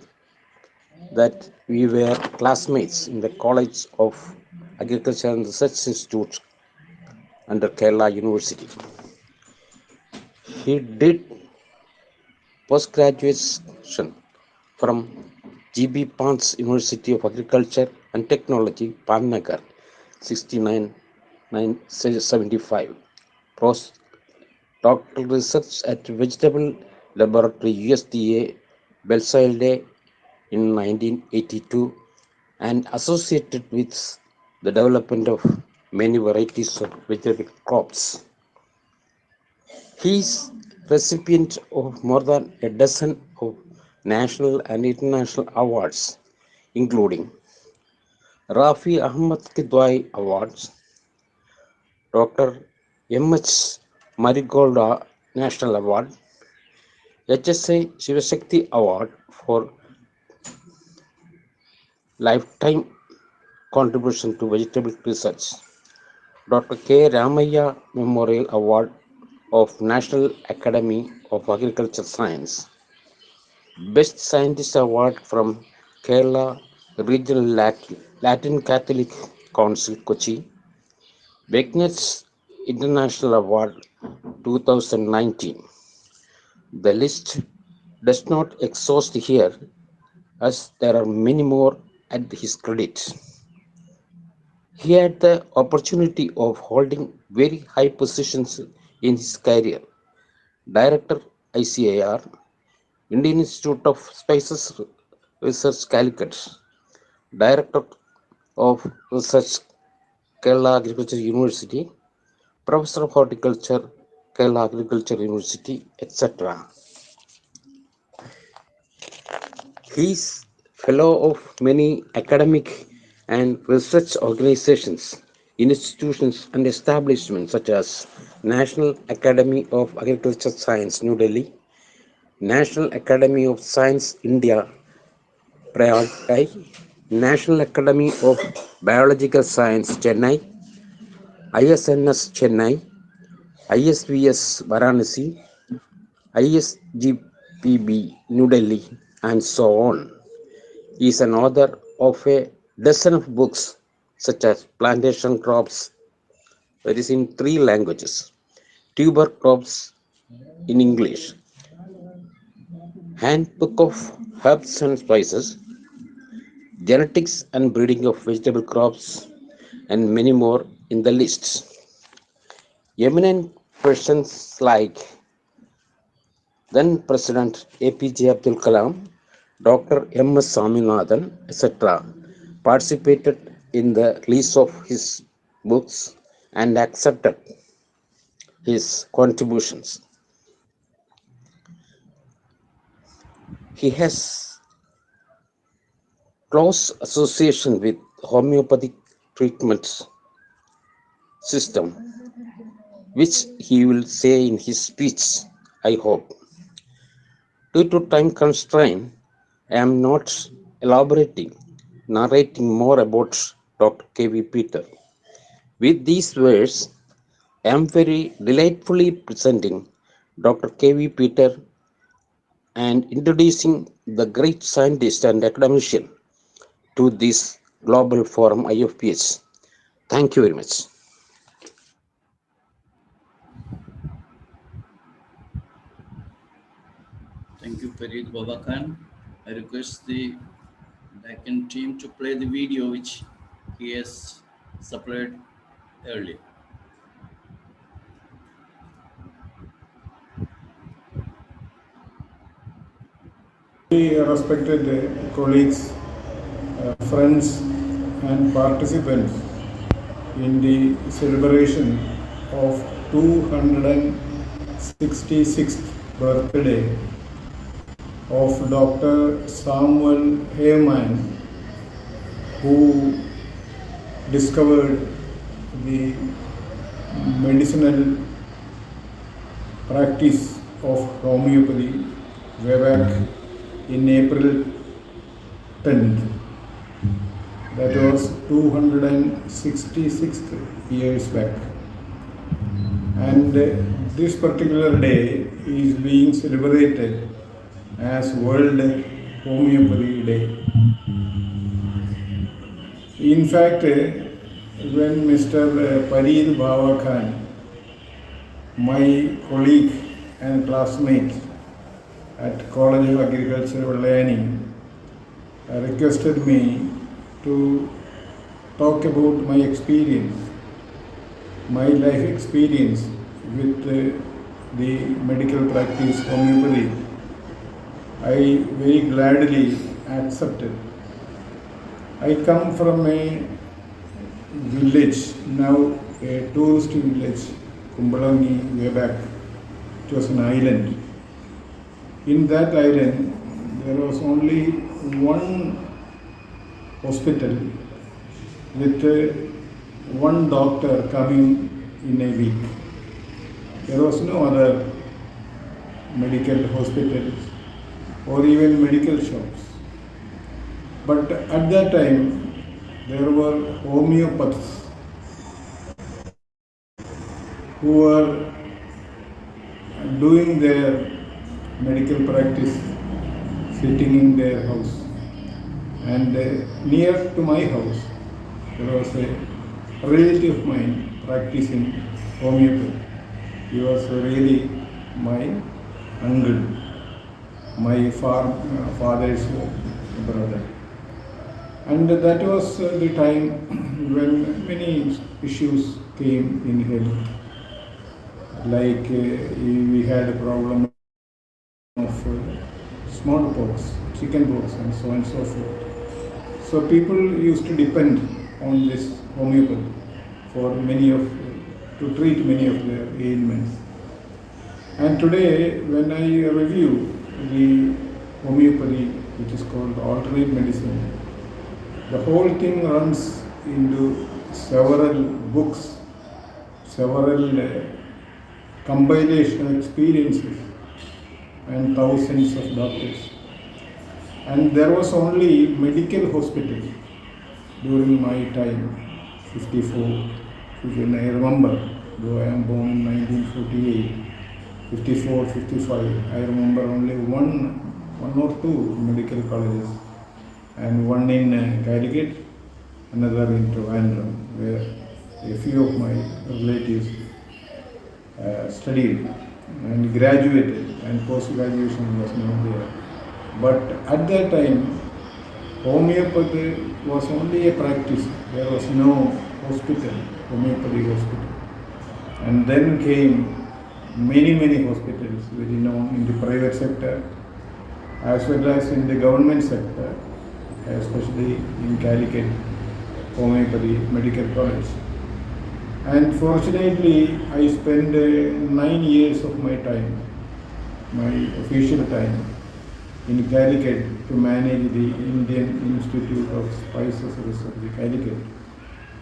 that we were classmates in the College of Agriculture and Research Institute under Kerala University. He did postgraduation from G.B. Pants University of Agriculture and Technology, Pamnagar, 69,975. Doctoral research at Vegetable Laboratory USDA, Belside in 1982, and associated with the development of many varieties of vegetable crops. He is recipient of more than a dozen of national and international awards, including Rafi Ahmad Kidwai Awards, Dr. M.H. Marigolda National Award, HSI Shivashakti Award for lifetime contribution to vegetable research, Dr. K. Ramaya Memorial Award of National Academy of Agriculture Science, Best Scientist Award from Kerala Regional Latin Catholic Council, Kochi, Becknett's International Award 2019. The list does not exhaust here, as there are many more at his credit. He had the opportunity of holding very high positions in his career. Director ICAR, Indian Institute of Spices Research, Calicut, Director of Research, Kerala Agriculture University, Professor of Horticulture, Kerala Agriculture University, etc. He is fellow of many academic and research organizations, institutions and establishments such as National Academy of Agricultural Science, New Delhi, National Academy of Science, India, Prayag, National Academy of Biological Science, Chennai, ISNS, Chennai, ISVS, Varanasi, ISGPB, New Delhi, and so on. He is an author of a dozen of books such as Plantation Crops, that is in 3 languages, Tuber Crops in English, Handbook of Herbs and Spices, Genetics and Breeding of Vegetable Crops, and many more in the list. Eminent persons like then President APJ Abdul Kalam, Dr. M.S. Swaminathan, etc., participated in the release of his books and accepted his contributions. He has close association with homeopathic treatment system, which he will say in his speech, I hope. Due to time constraint, I am not narrating more about Dr. K.V. Peter. With these words, I am very delightfully presenting Dr. K.V. Peter and introducing the great scientist and academician to this global forum IFPH. Thank you very much. Thank you, Farid Babakan. I request the backend team to play the video which he has supplied earlier. Respected colleagues, friends, and participants in the celebration of 266th birthday of Dr. Samuel Hahnemann, who discovered the medicinal practice of homeopathy way back in April 10th. That was 266 years back. And this particular day is being celebrated as World Homeopathy Day. In fact, when Mr. Farid Babakan, my colleague and classmate at College of Agriculture, Vallayani, requested me to talk about my experience, my life experience with the medical practice homeopathy, I very gladly accepted. I come from a village, now a tourist village, Kumbalangi, way back. It was an island. In that island, there was only one hospital with one doctor coming in a week. There was no other medical hospitals or even medical shops. But at that time, there were homeopaths who were doing their medical practice sitting in their house. And near to my house, there was a relative of mine practicing homeopathy. He was really my uncle, my father's brother. And that was the time when many issues came in health. Like we had a problem of smallpox, chickenpox, and so on and so forth. So people used to depend on this homeopathy for to treat many of their ailments. And today, when I review the homeopathy, which is called alternate medicine, the whole thing runs into several books, several compilation experiences, and thousands of doctors. And there was only medical hospital during my time, 54, when I remember, though I am born in 1948, 54, 55, I remember only one or two medical colleges, and one in Calicut, another in Trivandrum, where a few of my relatives studied and graduated, and post-graduation was not there. But at that time, homeopathy was only a practice. There was no hospital, homeopathy hospital. And then came many hospitals, very known in the private sector, as well as in the government sector, especially in Calicut, Homeopathy Medical College. And fortunately, I spent 9 years of my time, my official time, in Calicut to manage the Indian Institute of Spices Research, Calicut.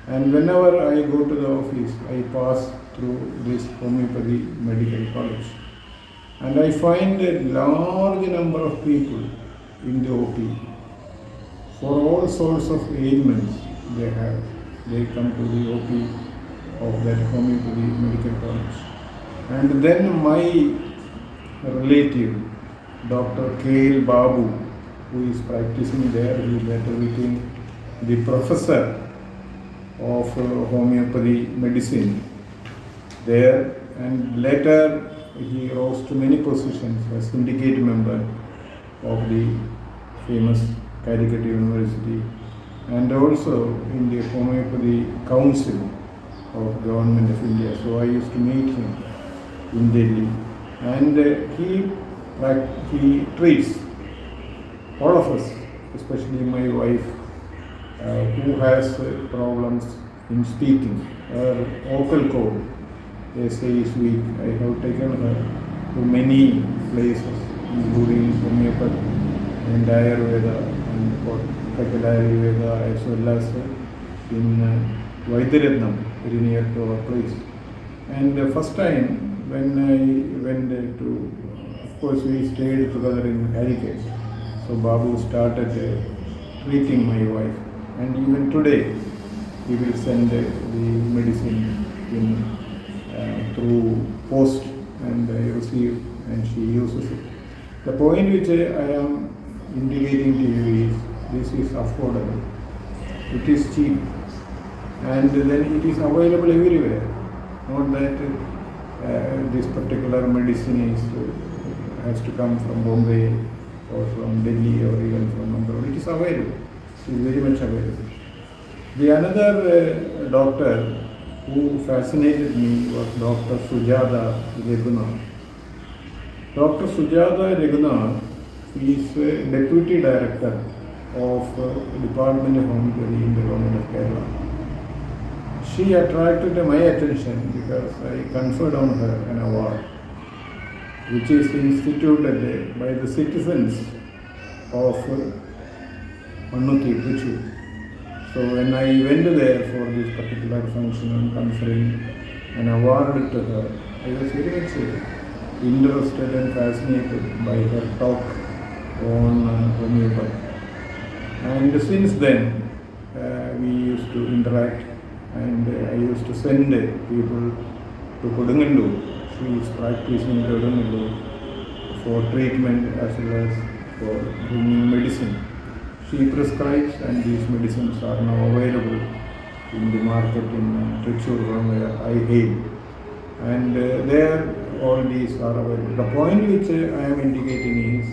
And whenever I go to the office, I pass through this Homeopathy Medical College. And I find a large number of people in the OP for all sorts of ailments they have. They come to the OP of that homeopathy medical college. And then my relative, Dr. K. Babu, who is practicing there, he later became the professor of homeopathy medicine there, and later he rose to many positions as syndicate member of the famous Calicut University and also in the Homeopathy Council of Government of India. So I used to meet him in Delhi, and he treats all of us, especially my wife, who has problems in speaking, her vocal cord, they say is weak. I have taken her to many places, including homeopathy and Ayurveda and Ayurveda, as well as in Vaidyaratnam, very near to our place. And the first time when I went to, of course we stayed together in Calicut. So Babu started treating my wife, and even today he will send the medicine in through post, and I receive and she uses it. The point which I am indicating to you is this is affordable, it is cheap, and then it is available everywhere. Not that this particular medicine has to come from Bombay or from Delhi or even from Bangalore. It is available. It is very much available. The another doctor who fascinated me was Dr. Sujata Raghunath. Dr. Sujata Raghunath is Deputy Director of Department of Homeopathy in the Government of Kerala. She attracted my attention because I conferred on her an award which is instituted by the citizens of Mannuti, Trichy. So when I went there for this particular function and conferring an award to her, I was very much interested and fascinated by her talk on homeopathy. And since then, we used to interact, and I used to send people to Kodungalur. She is practicing Kodungalur for treatment as well as for bringing medicine. She prescribes, and these medicines are now available in the market in Trichy, from where I hail. And there all these are available. The point which I am indicating is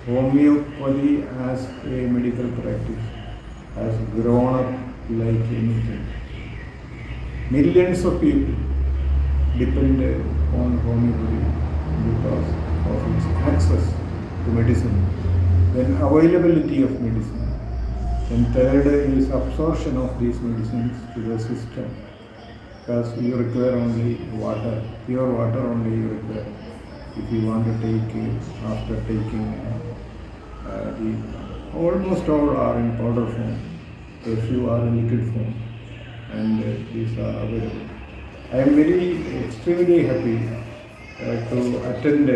homeopathy as a medical practice has grown up like anything. Millions of people depend on homeopathy because of its access to medicine, then availability of medicine, and third is absorption of these medicines to the system, because you require only water, pure water only you require. If you want to take after taking almost all are in powder form, a few are in liquid form, and these are available. I am very extremely happy to attend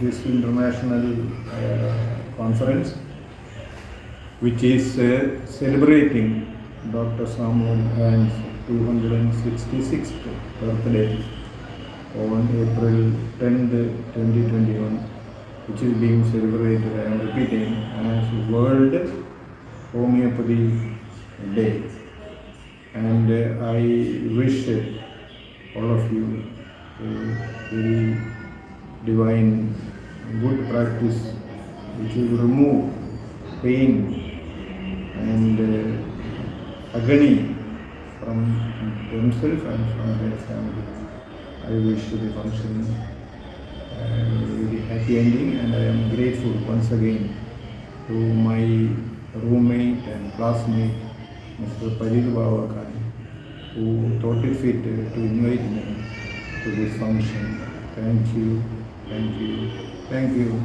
this international conference, which is celebrating Dr. Samuel Hand's 266th birthday on April 10th, 2021, which is being celebrated, I am repeating, as World Homeopathy Day. And I wish all of you a very divine, good practice which will remove pain and agony from themselves and from their family. I wish the function a very happy ending, and I am grateful once again to my roommate and classmate, Mr. Padil Babakan, who thought it fit to invite me to this function. Thank you, thank you, thank you.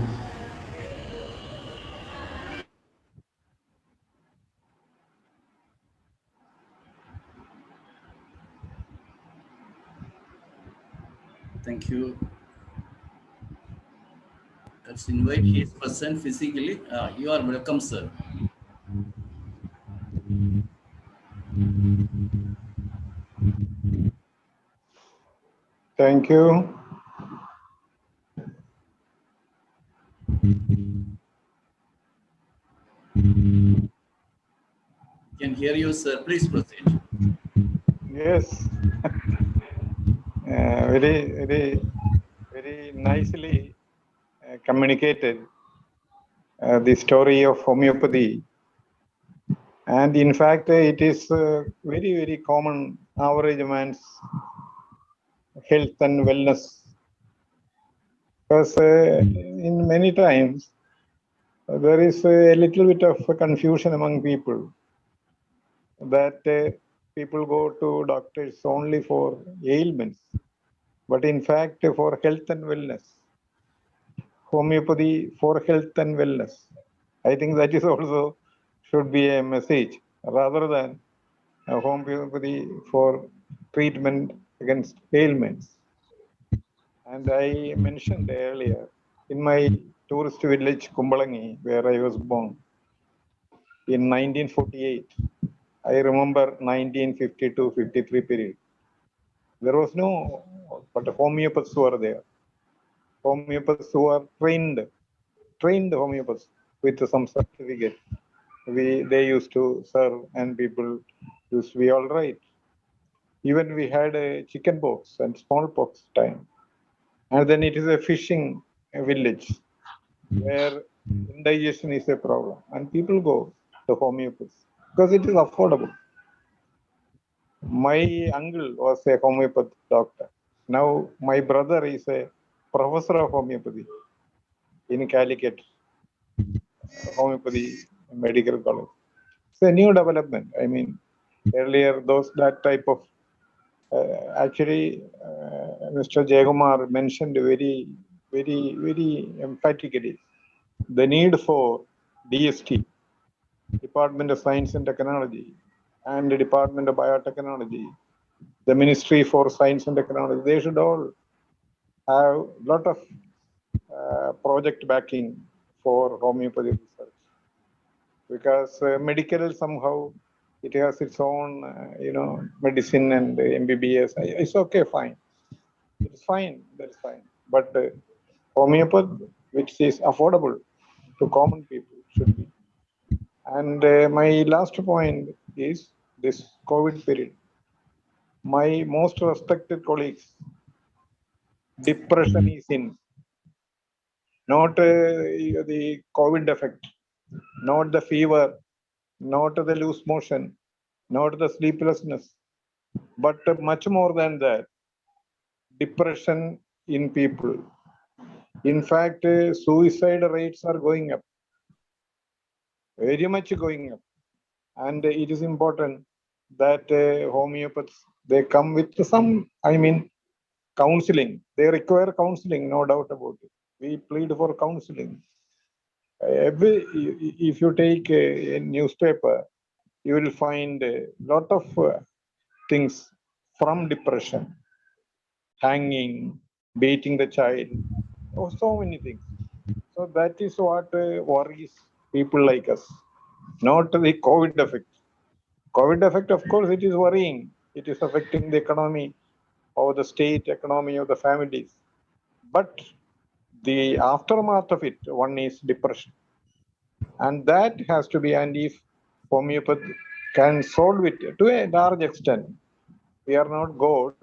Thank you. Let's invite his person physically. You are welcome, sir. Thank you. Can hear you, sir. Please proceed. Yes. Very nicely communicated the story of homeopathy. And in fact, it is very common average man's health and wellness. Because in many times, there is a little bit of confusion among people that people go to doctors only for ailments, but in fact for health and wellness. Homeopathy for health and wellness. I think that is also should be a message rather than homeopathy for treatment against ailments. And I mentioned earlier in my tourist village Kumbalangi, where I was born in 1948. I remember 1952-53 period. There was no, but homeopaths were there. Homeopaths who are trained homeopaths with some certificate. They used to serve and people used to be all right. Even we had a chicken pox and smallpox time. And then it is a fishing village where indigestion is a problem. And people go to homeopaths because it is affordable. My uncle was a homeopath doctor. Now my brother is a professor of homeopathy in Calicut Homeopathy Medical College. It's a new development. I mean, earlier that type of Mr. Jayagumar mentioned very emphatically the need for DST, Department of Science and Technology, and the Department of Biotechnology, the Ministry for Science and Technology. They should all have a lot of project backing for homeopathy research, because medical somehow it has its own medicine and MBBS. It's okay, fine. It's fine. That's fine. But homeopath, which is affordable to common people, should be. And my last point is this COVID period. My most respected colleagues, depression is in, not the COVID effect, not the fever, not the loose motion, not the sleeplessness, but much more than that, depression in people. In fact, suicide rates are going up, very much going up. And it is important that homeopaths, they come with some, counseling. They require counseling, no doubt about it. We plead for counseling. If you take a newspaper, you will find a lot of things from depression, hanging, beating the child, so many things. So that is what worries people like us, not the COVID effect. COVID effect, of course, it is worrying. It is affecting the economy of the state, economy of the families. But the aftermath of it, one is depression. And that has to be, and if homeopathy can solve it to a large extent, we are not God,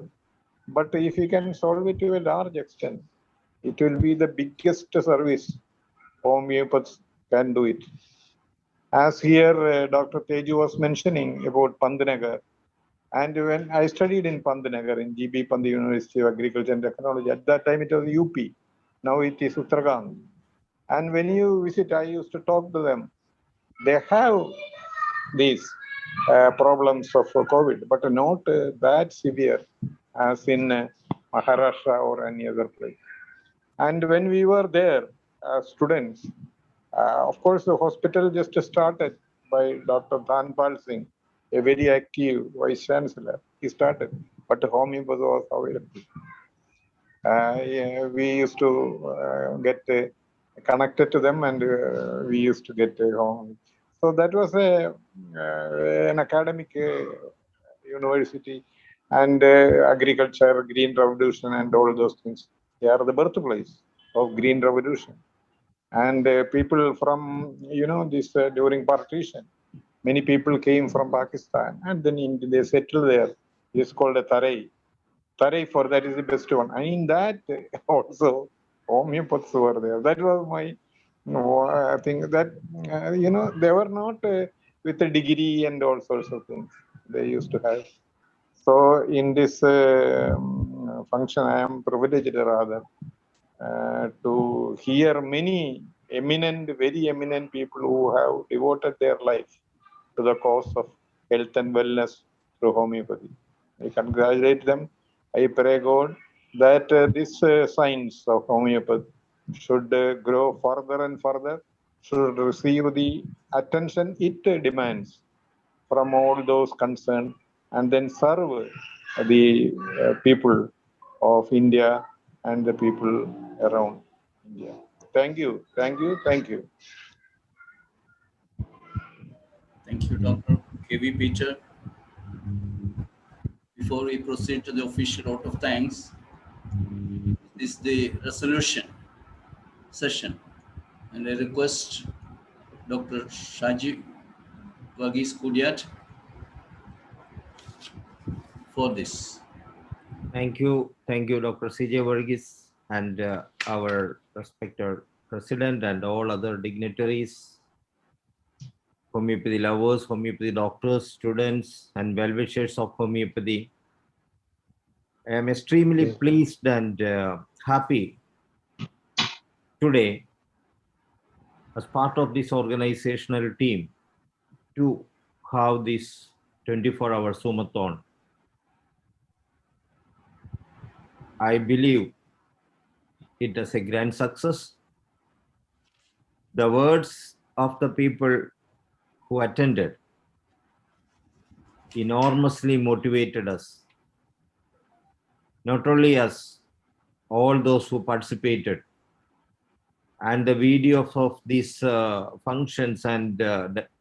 but if we can solve it to a large extent, it will be the biggest service homeopaths can do it. As here Dr. Teju was mentioning about Pandanagar, and when I studied in Pandanagar in GB Pand University of Agriculture and Technology, at that time it was UP, now it is Uttarakhand. And when you visit, I used to talk to them. They have these problems of COVID, but not that severe as in Maharashtra or any other place. And when we were there as students, of course, the hospital just started by Dr. Dhanpal Singh, a very active vice chancellor. He started, but homeopathy was available. We used to get connected to them, and we used to get home. So that was an academic university, and agriculture, green revolution, and all those things. They are the birthplace of green revolution. And people from, this during partition, many people came from Pakistan, and then they settled there. It's called a Tarai. Tarai, for that is the best one. And in that also, homeopaths were there. That was my, I think that, they were not with a degree and all sorts of things they used to have. So in this function, I am privileged rather to hear many eminent, very eminent people who have devoted their life to the cause of health and wellness through homeopathy. I congratulate them. I pray God that this science of homeopathy should grow further and further, should receive the attention it demands from all those concerned, and then serve the people of India and the people around India. Thank you, thank you, thank you. Thank you, Dr. K.V. Peter. Before we proceed to the official vote of thanks, this is the resolution session, and I request Dr. Shaji Vagis Kudiat for this. Thank you, Dr. C.J. Varghese, and our respected president and all other dignitaries, homeopathy lovers, homeopathy doctors, students, and well-wishers of homeopathy. I am extremely pleased and happy today as part of this organizational team to have this 24-hour Zoomathon. I believe it is a grand success. The words of the people who attended enormously motivated us. Not only us, all those who participated. And the videos of these functions and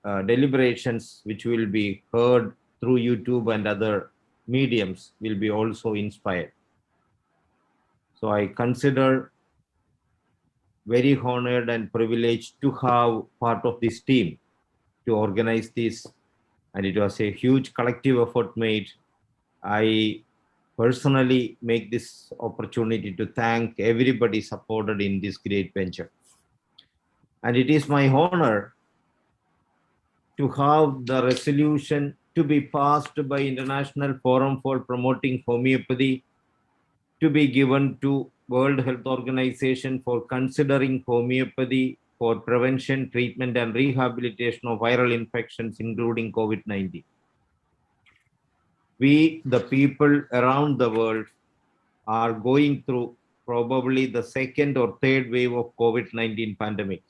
deliberations, which will be heard through YouTube and other mediums, will be also inspired. So I consider very honored and privileged to have part of this team to organize this, and it was a huge collective effort made. I personally make this opportunity to thank everybody supported in this great venture. And it is my honor to have the resolution to be passed by International Forum for Promoting Homeopathy to be given to World Health Organization for considering homeopathy for prevention, treatment, and rehabilitation of viral infections, including COVID-19. We, the people around the world, are going through probably the second or third wave of COVID-19 pandemic.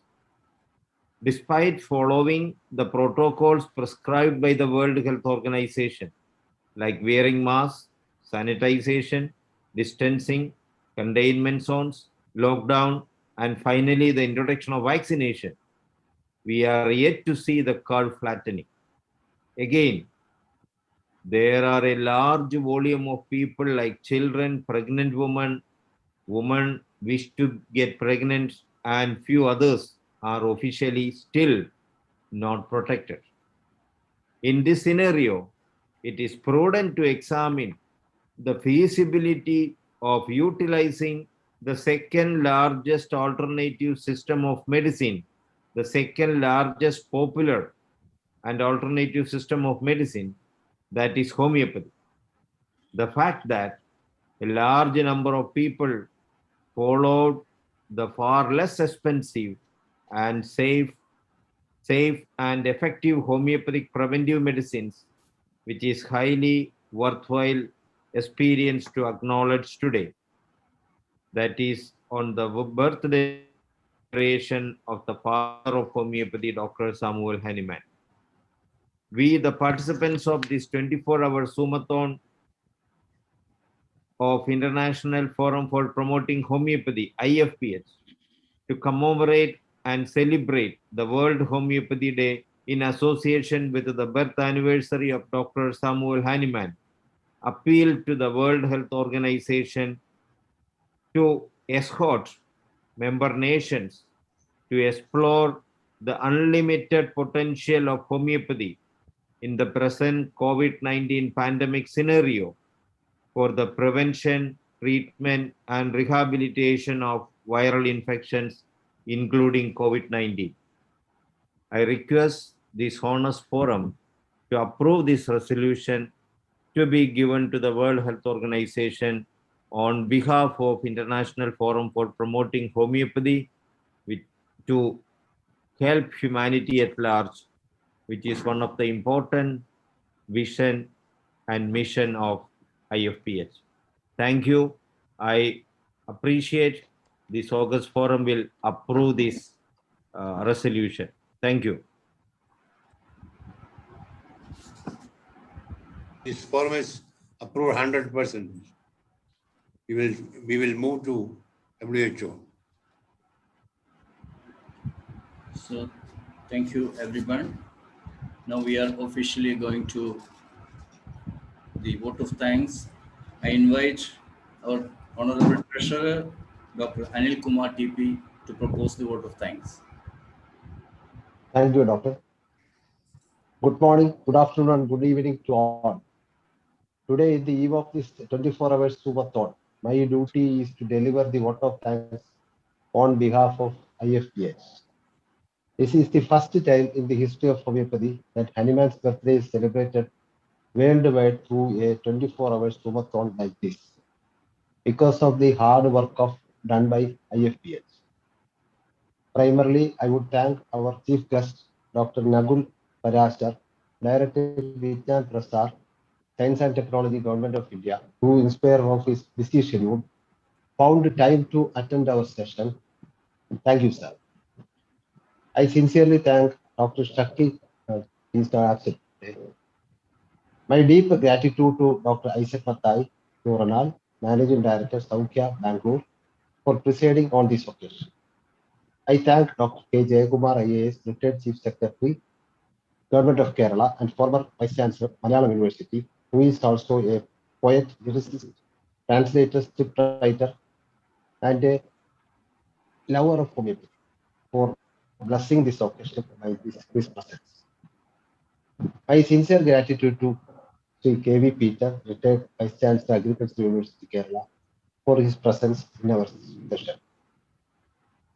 Despite following the protocols prescribed by the World Health Organization, like wearing masks, sanitization, distancing, containment zones, lockdown, and finally the introduction of vaccination, we are yet to see the curve flattening. Again, there are a large volume of people like children, pregnant women wish to get pregnant, and few others are officially still not protected. In this scenario, it is prudent to examine the feasibility of utilizing the second largest alternative system of medicine, the second largest popular and alternative system of medicine, that is homeopathy. The fact that a large number of people followed the far less expensive and safe and effective homeopathic preventive medicines, which is highly worthwhile experience to acknowledge today. That is on the birthday celebration of the father of homeopathy, Dr. Samuel Hahnemann. We, the participants of this 24-hour Zoomathon of International Forum for Promoting Homeopathy, IFPH, to commemorate and celebrate the World Homeopathy Day in association with the birth anniversary of Dr. Samuel Hahnemann, appealed to the World Health Organization to escort member nations to explore the unlimited potential of homeopathy in the present COVID-19 pandemic scenario for the prevention, treatment, and rehabilitation of viral infections, including COVID-19. I request this honest forum to approve this resolution to be given to the World Health Organization on behalf of International Forum for Promoting Homeopathy to help humanity at large, which is one of the important vision and mission of IFPH. Thank you. I appreciate this August Forum will approve this resolution. Thank you. This forum is approved 100%. We will move to WHO. So, thank you, everyone. Now we are officially going to the vote of thanks. I invite our Honorable Treasurer, Dr. Anil Kumar TP, to propose the vote of thanks. Thank you, Doctor. Good morning, good afternoon, and good evening to all. Today, in the eve of this 24-hour Zoomathon, my duty is to deliver the vote of thanks on behalf of IFPH. This is the first time in the history of homeopathy that Hahnemann's birthday is celebrated worldwide through a 24-hour Zoomathon like this, because of the hard work done by IFPH. Primarily, I would thank our chief guest, Dr. Nagul Parashar, Director Vijnan Prasar, Science and Technology, Government of India, who, in spite of his busy schedule, found time to attend our session. Thank you, sir. I sincerely thank Dr. Shakti, he's not absent today. My deep gratitude to Dr. Isaac Matai Noranal, Managing Director, Saukya, Bangalore, for presiding on this occasion. I thank Dr. K. Jayakumar, IAS, Retired Chief Secretary, Government of Kerala, and former Vice Chancellor, Malayalam University, who is also a poet, lyricist, translator, scriptwriter, and a lover of homeopathy, for blessing this occasion by his presence. My sincere gratitude to Sri K.V. Peter, retired Vice Chancellor, Agricultural University, Kerala, for his presence in our session.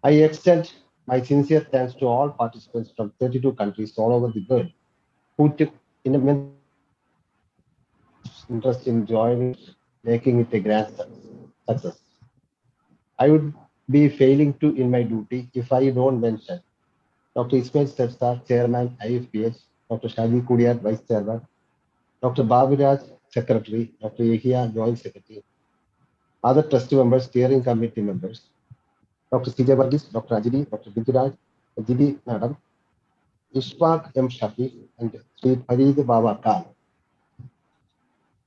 I extend my sincere thanks to all participants from 32 countries all over the world who took immense interest in joining, making it a grand success. I would be failing to in my duty if I don't mention Dr. Ismail Setsar, Chairman, IFPH, Dr. Shaji Kudiyar, Vice Chairman, Dr. Baburaj, Secretary, Dr. Yehia, Joint Secretary, other trustee members, steering committee members, Dr. CJ Varghese, Dr. Ajini, Dr. Binduraj, Jibi Madam, Ishfaq M. Shafi, and Sri Farid Baba Khan,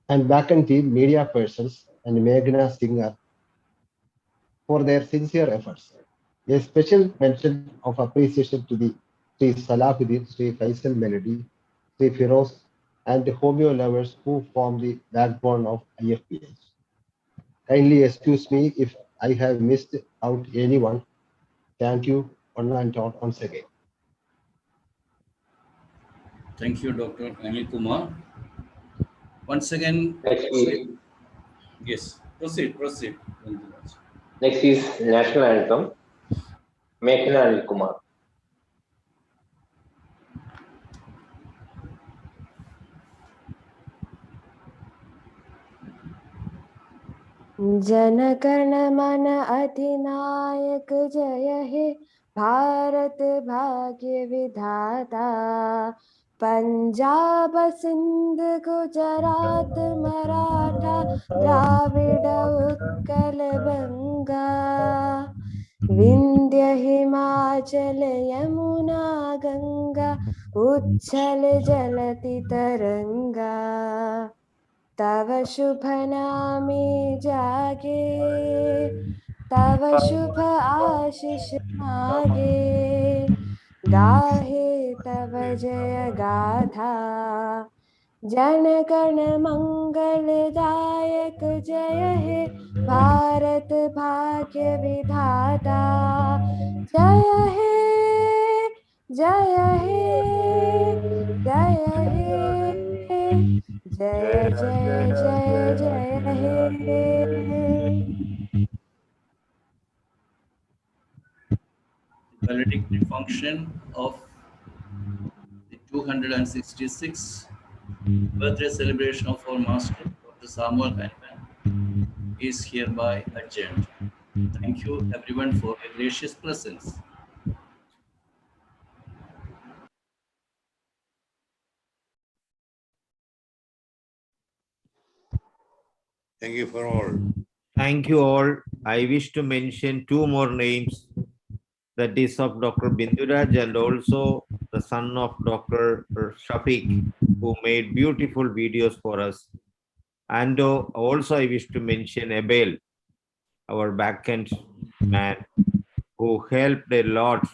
and back-end team media persons and Meghna Singer for their sincere efforts. A special mention of appreciation to the Sri Salahuddin, Sri Faisal Melody, Sri Firoz, and the homeo lovers who form the backbone of IFPH. Kindly excuse me if I have missed out anyone. Thank you once again. Thank you, Dr. Anil Kumar. Once again, yes, proceed. Next is National Anthem. Meghna Anil Kumar. जनगण मन अधिनायक जय हे भारत भाग्य विधाता पंजाब सिंध गुजरात मराठा द्राविड उत्कल बंगा विंध्य हिमाचल यमुना गंगा उच्छल जलति तरंगा तव शुभ नामे जागे तव शुभ आशीष मागे गाहे तव जय गाथा जन गण मंगलदायक जय हे भारत भाग्य विधाता जय हे जय हे जय हे जय जय जय जय हे। Valedictory function of the 266th birthday celebration of our master, Dr. Samuel Hahnemann, is hereby adjourned. Thank you everyone for your gracious presence. Thank you for all. Thank you all. I wish to mention two more names. That is of Dr. Binduraj and also the son of Dr. Shafiq, who made beautiful videos for us. And also I wish to mention Abel, our backend man, who helped a lot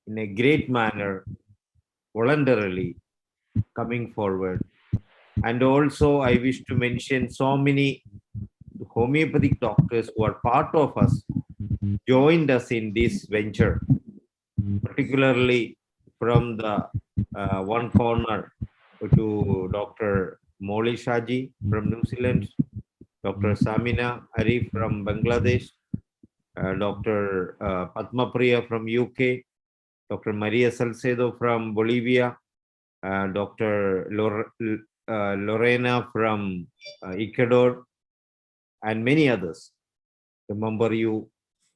in a great manner, voluntarily coming forward. And also I wish to mention so many homeopathic doctors who are part of us, joined us in this venture, particularly from the one corner to Dr. Molly Shaji from New Zealand, Dr. Samina Arif from Bangladesh, Dr. Padma Priya from UK, Dr. Maria Salcedo from Bolivia, Dr. Lorena from Ecuador, and many others. Remember you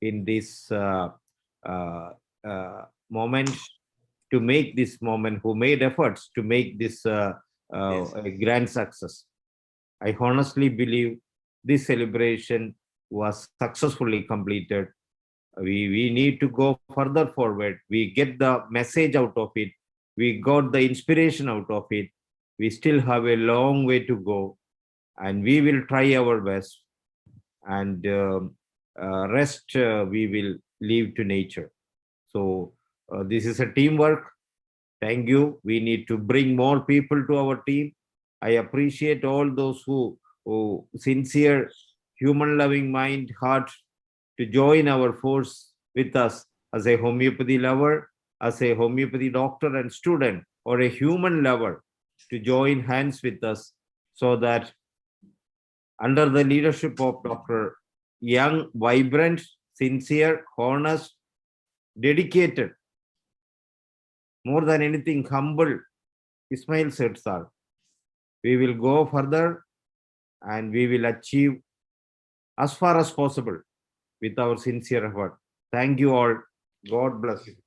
in this moment, to make this moment, who made efforts to make this a grand success. I honestly believe this celebration was successfully completed. We need to go further forward. We get the message out of it. We got the inspiration out of it. We still have a long way to go, and we will try our best. And rest we will leave to nature. So this is a teamwork. Thank you. We need to bring more people to our team. I appreciate all those who sincere, human loving mind, heart, to join our force with us as a homeopathy lover, as a homeopathy doctor and student, or a human lover, to join hands with us, so that under the leadership of Dr. Young, vibrant, sincere, honest, dedicated, more than anything, humble Ismail Sir, we will go further and we will achieve as far as possible with our sincere effort. Thank you all. God bless you.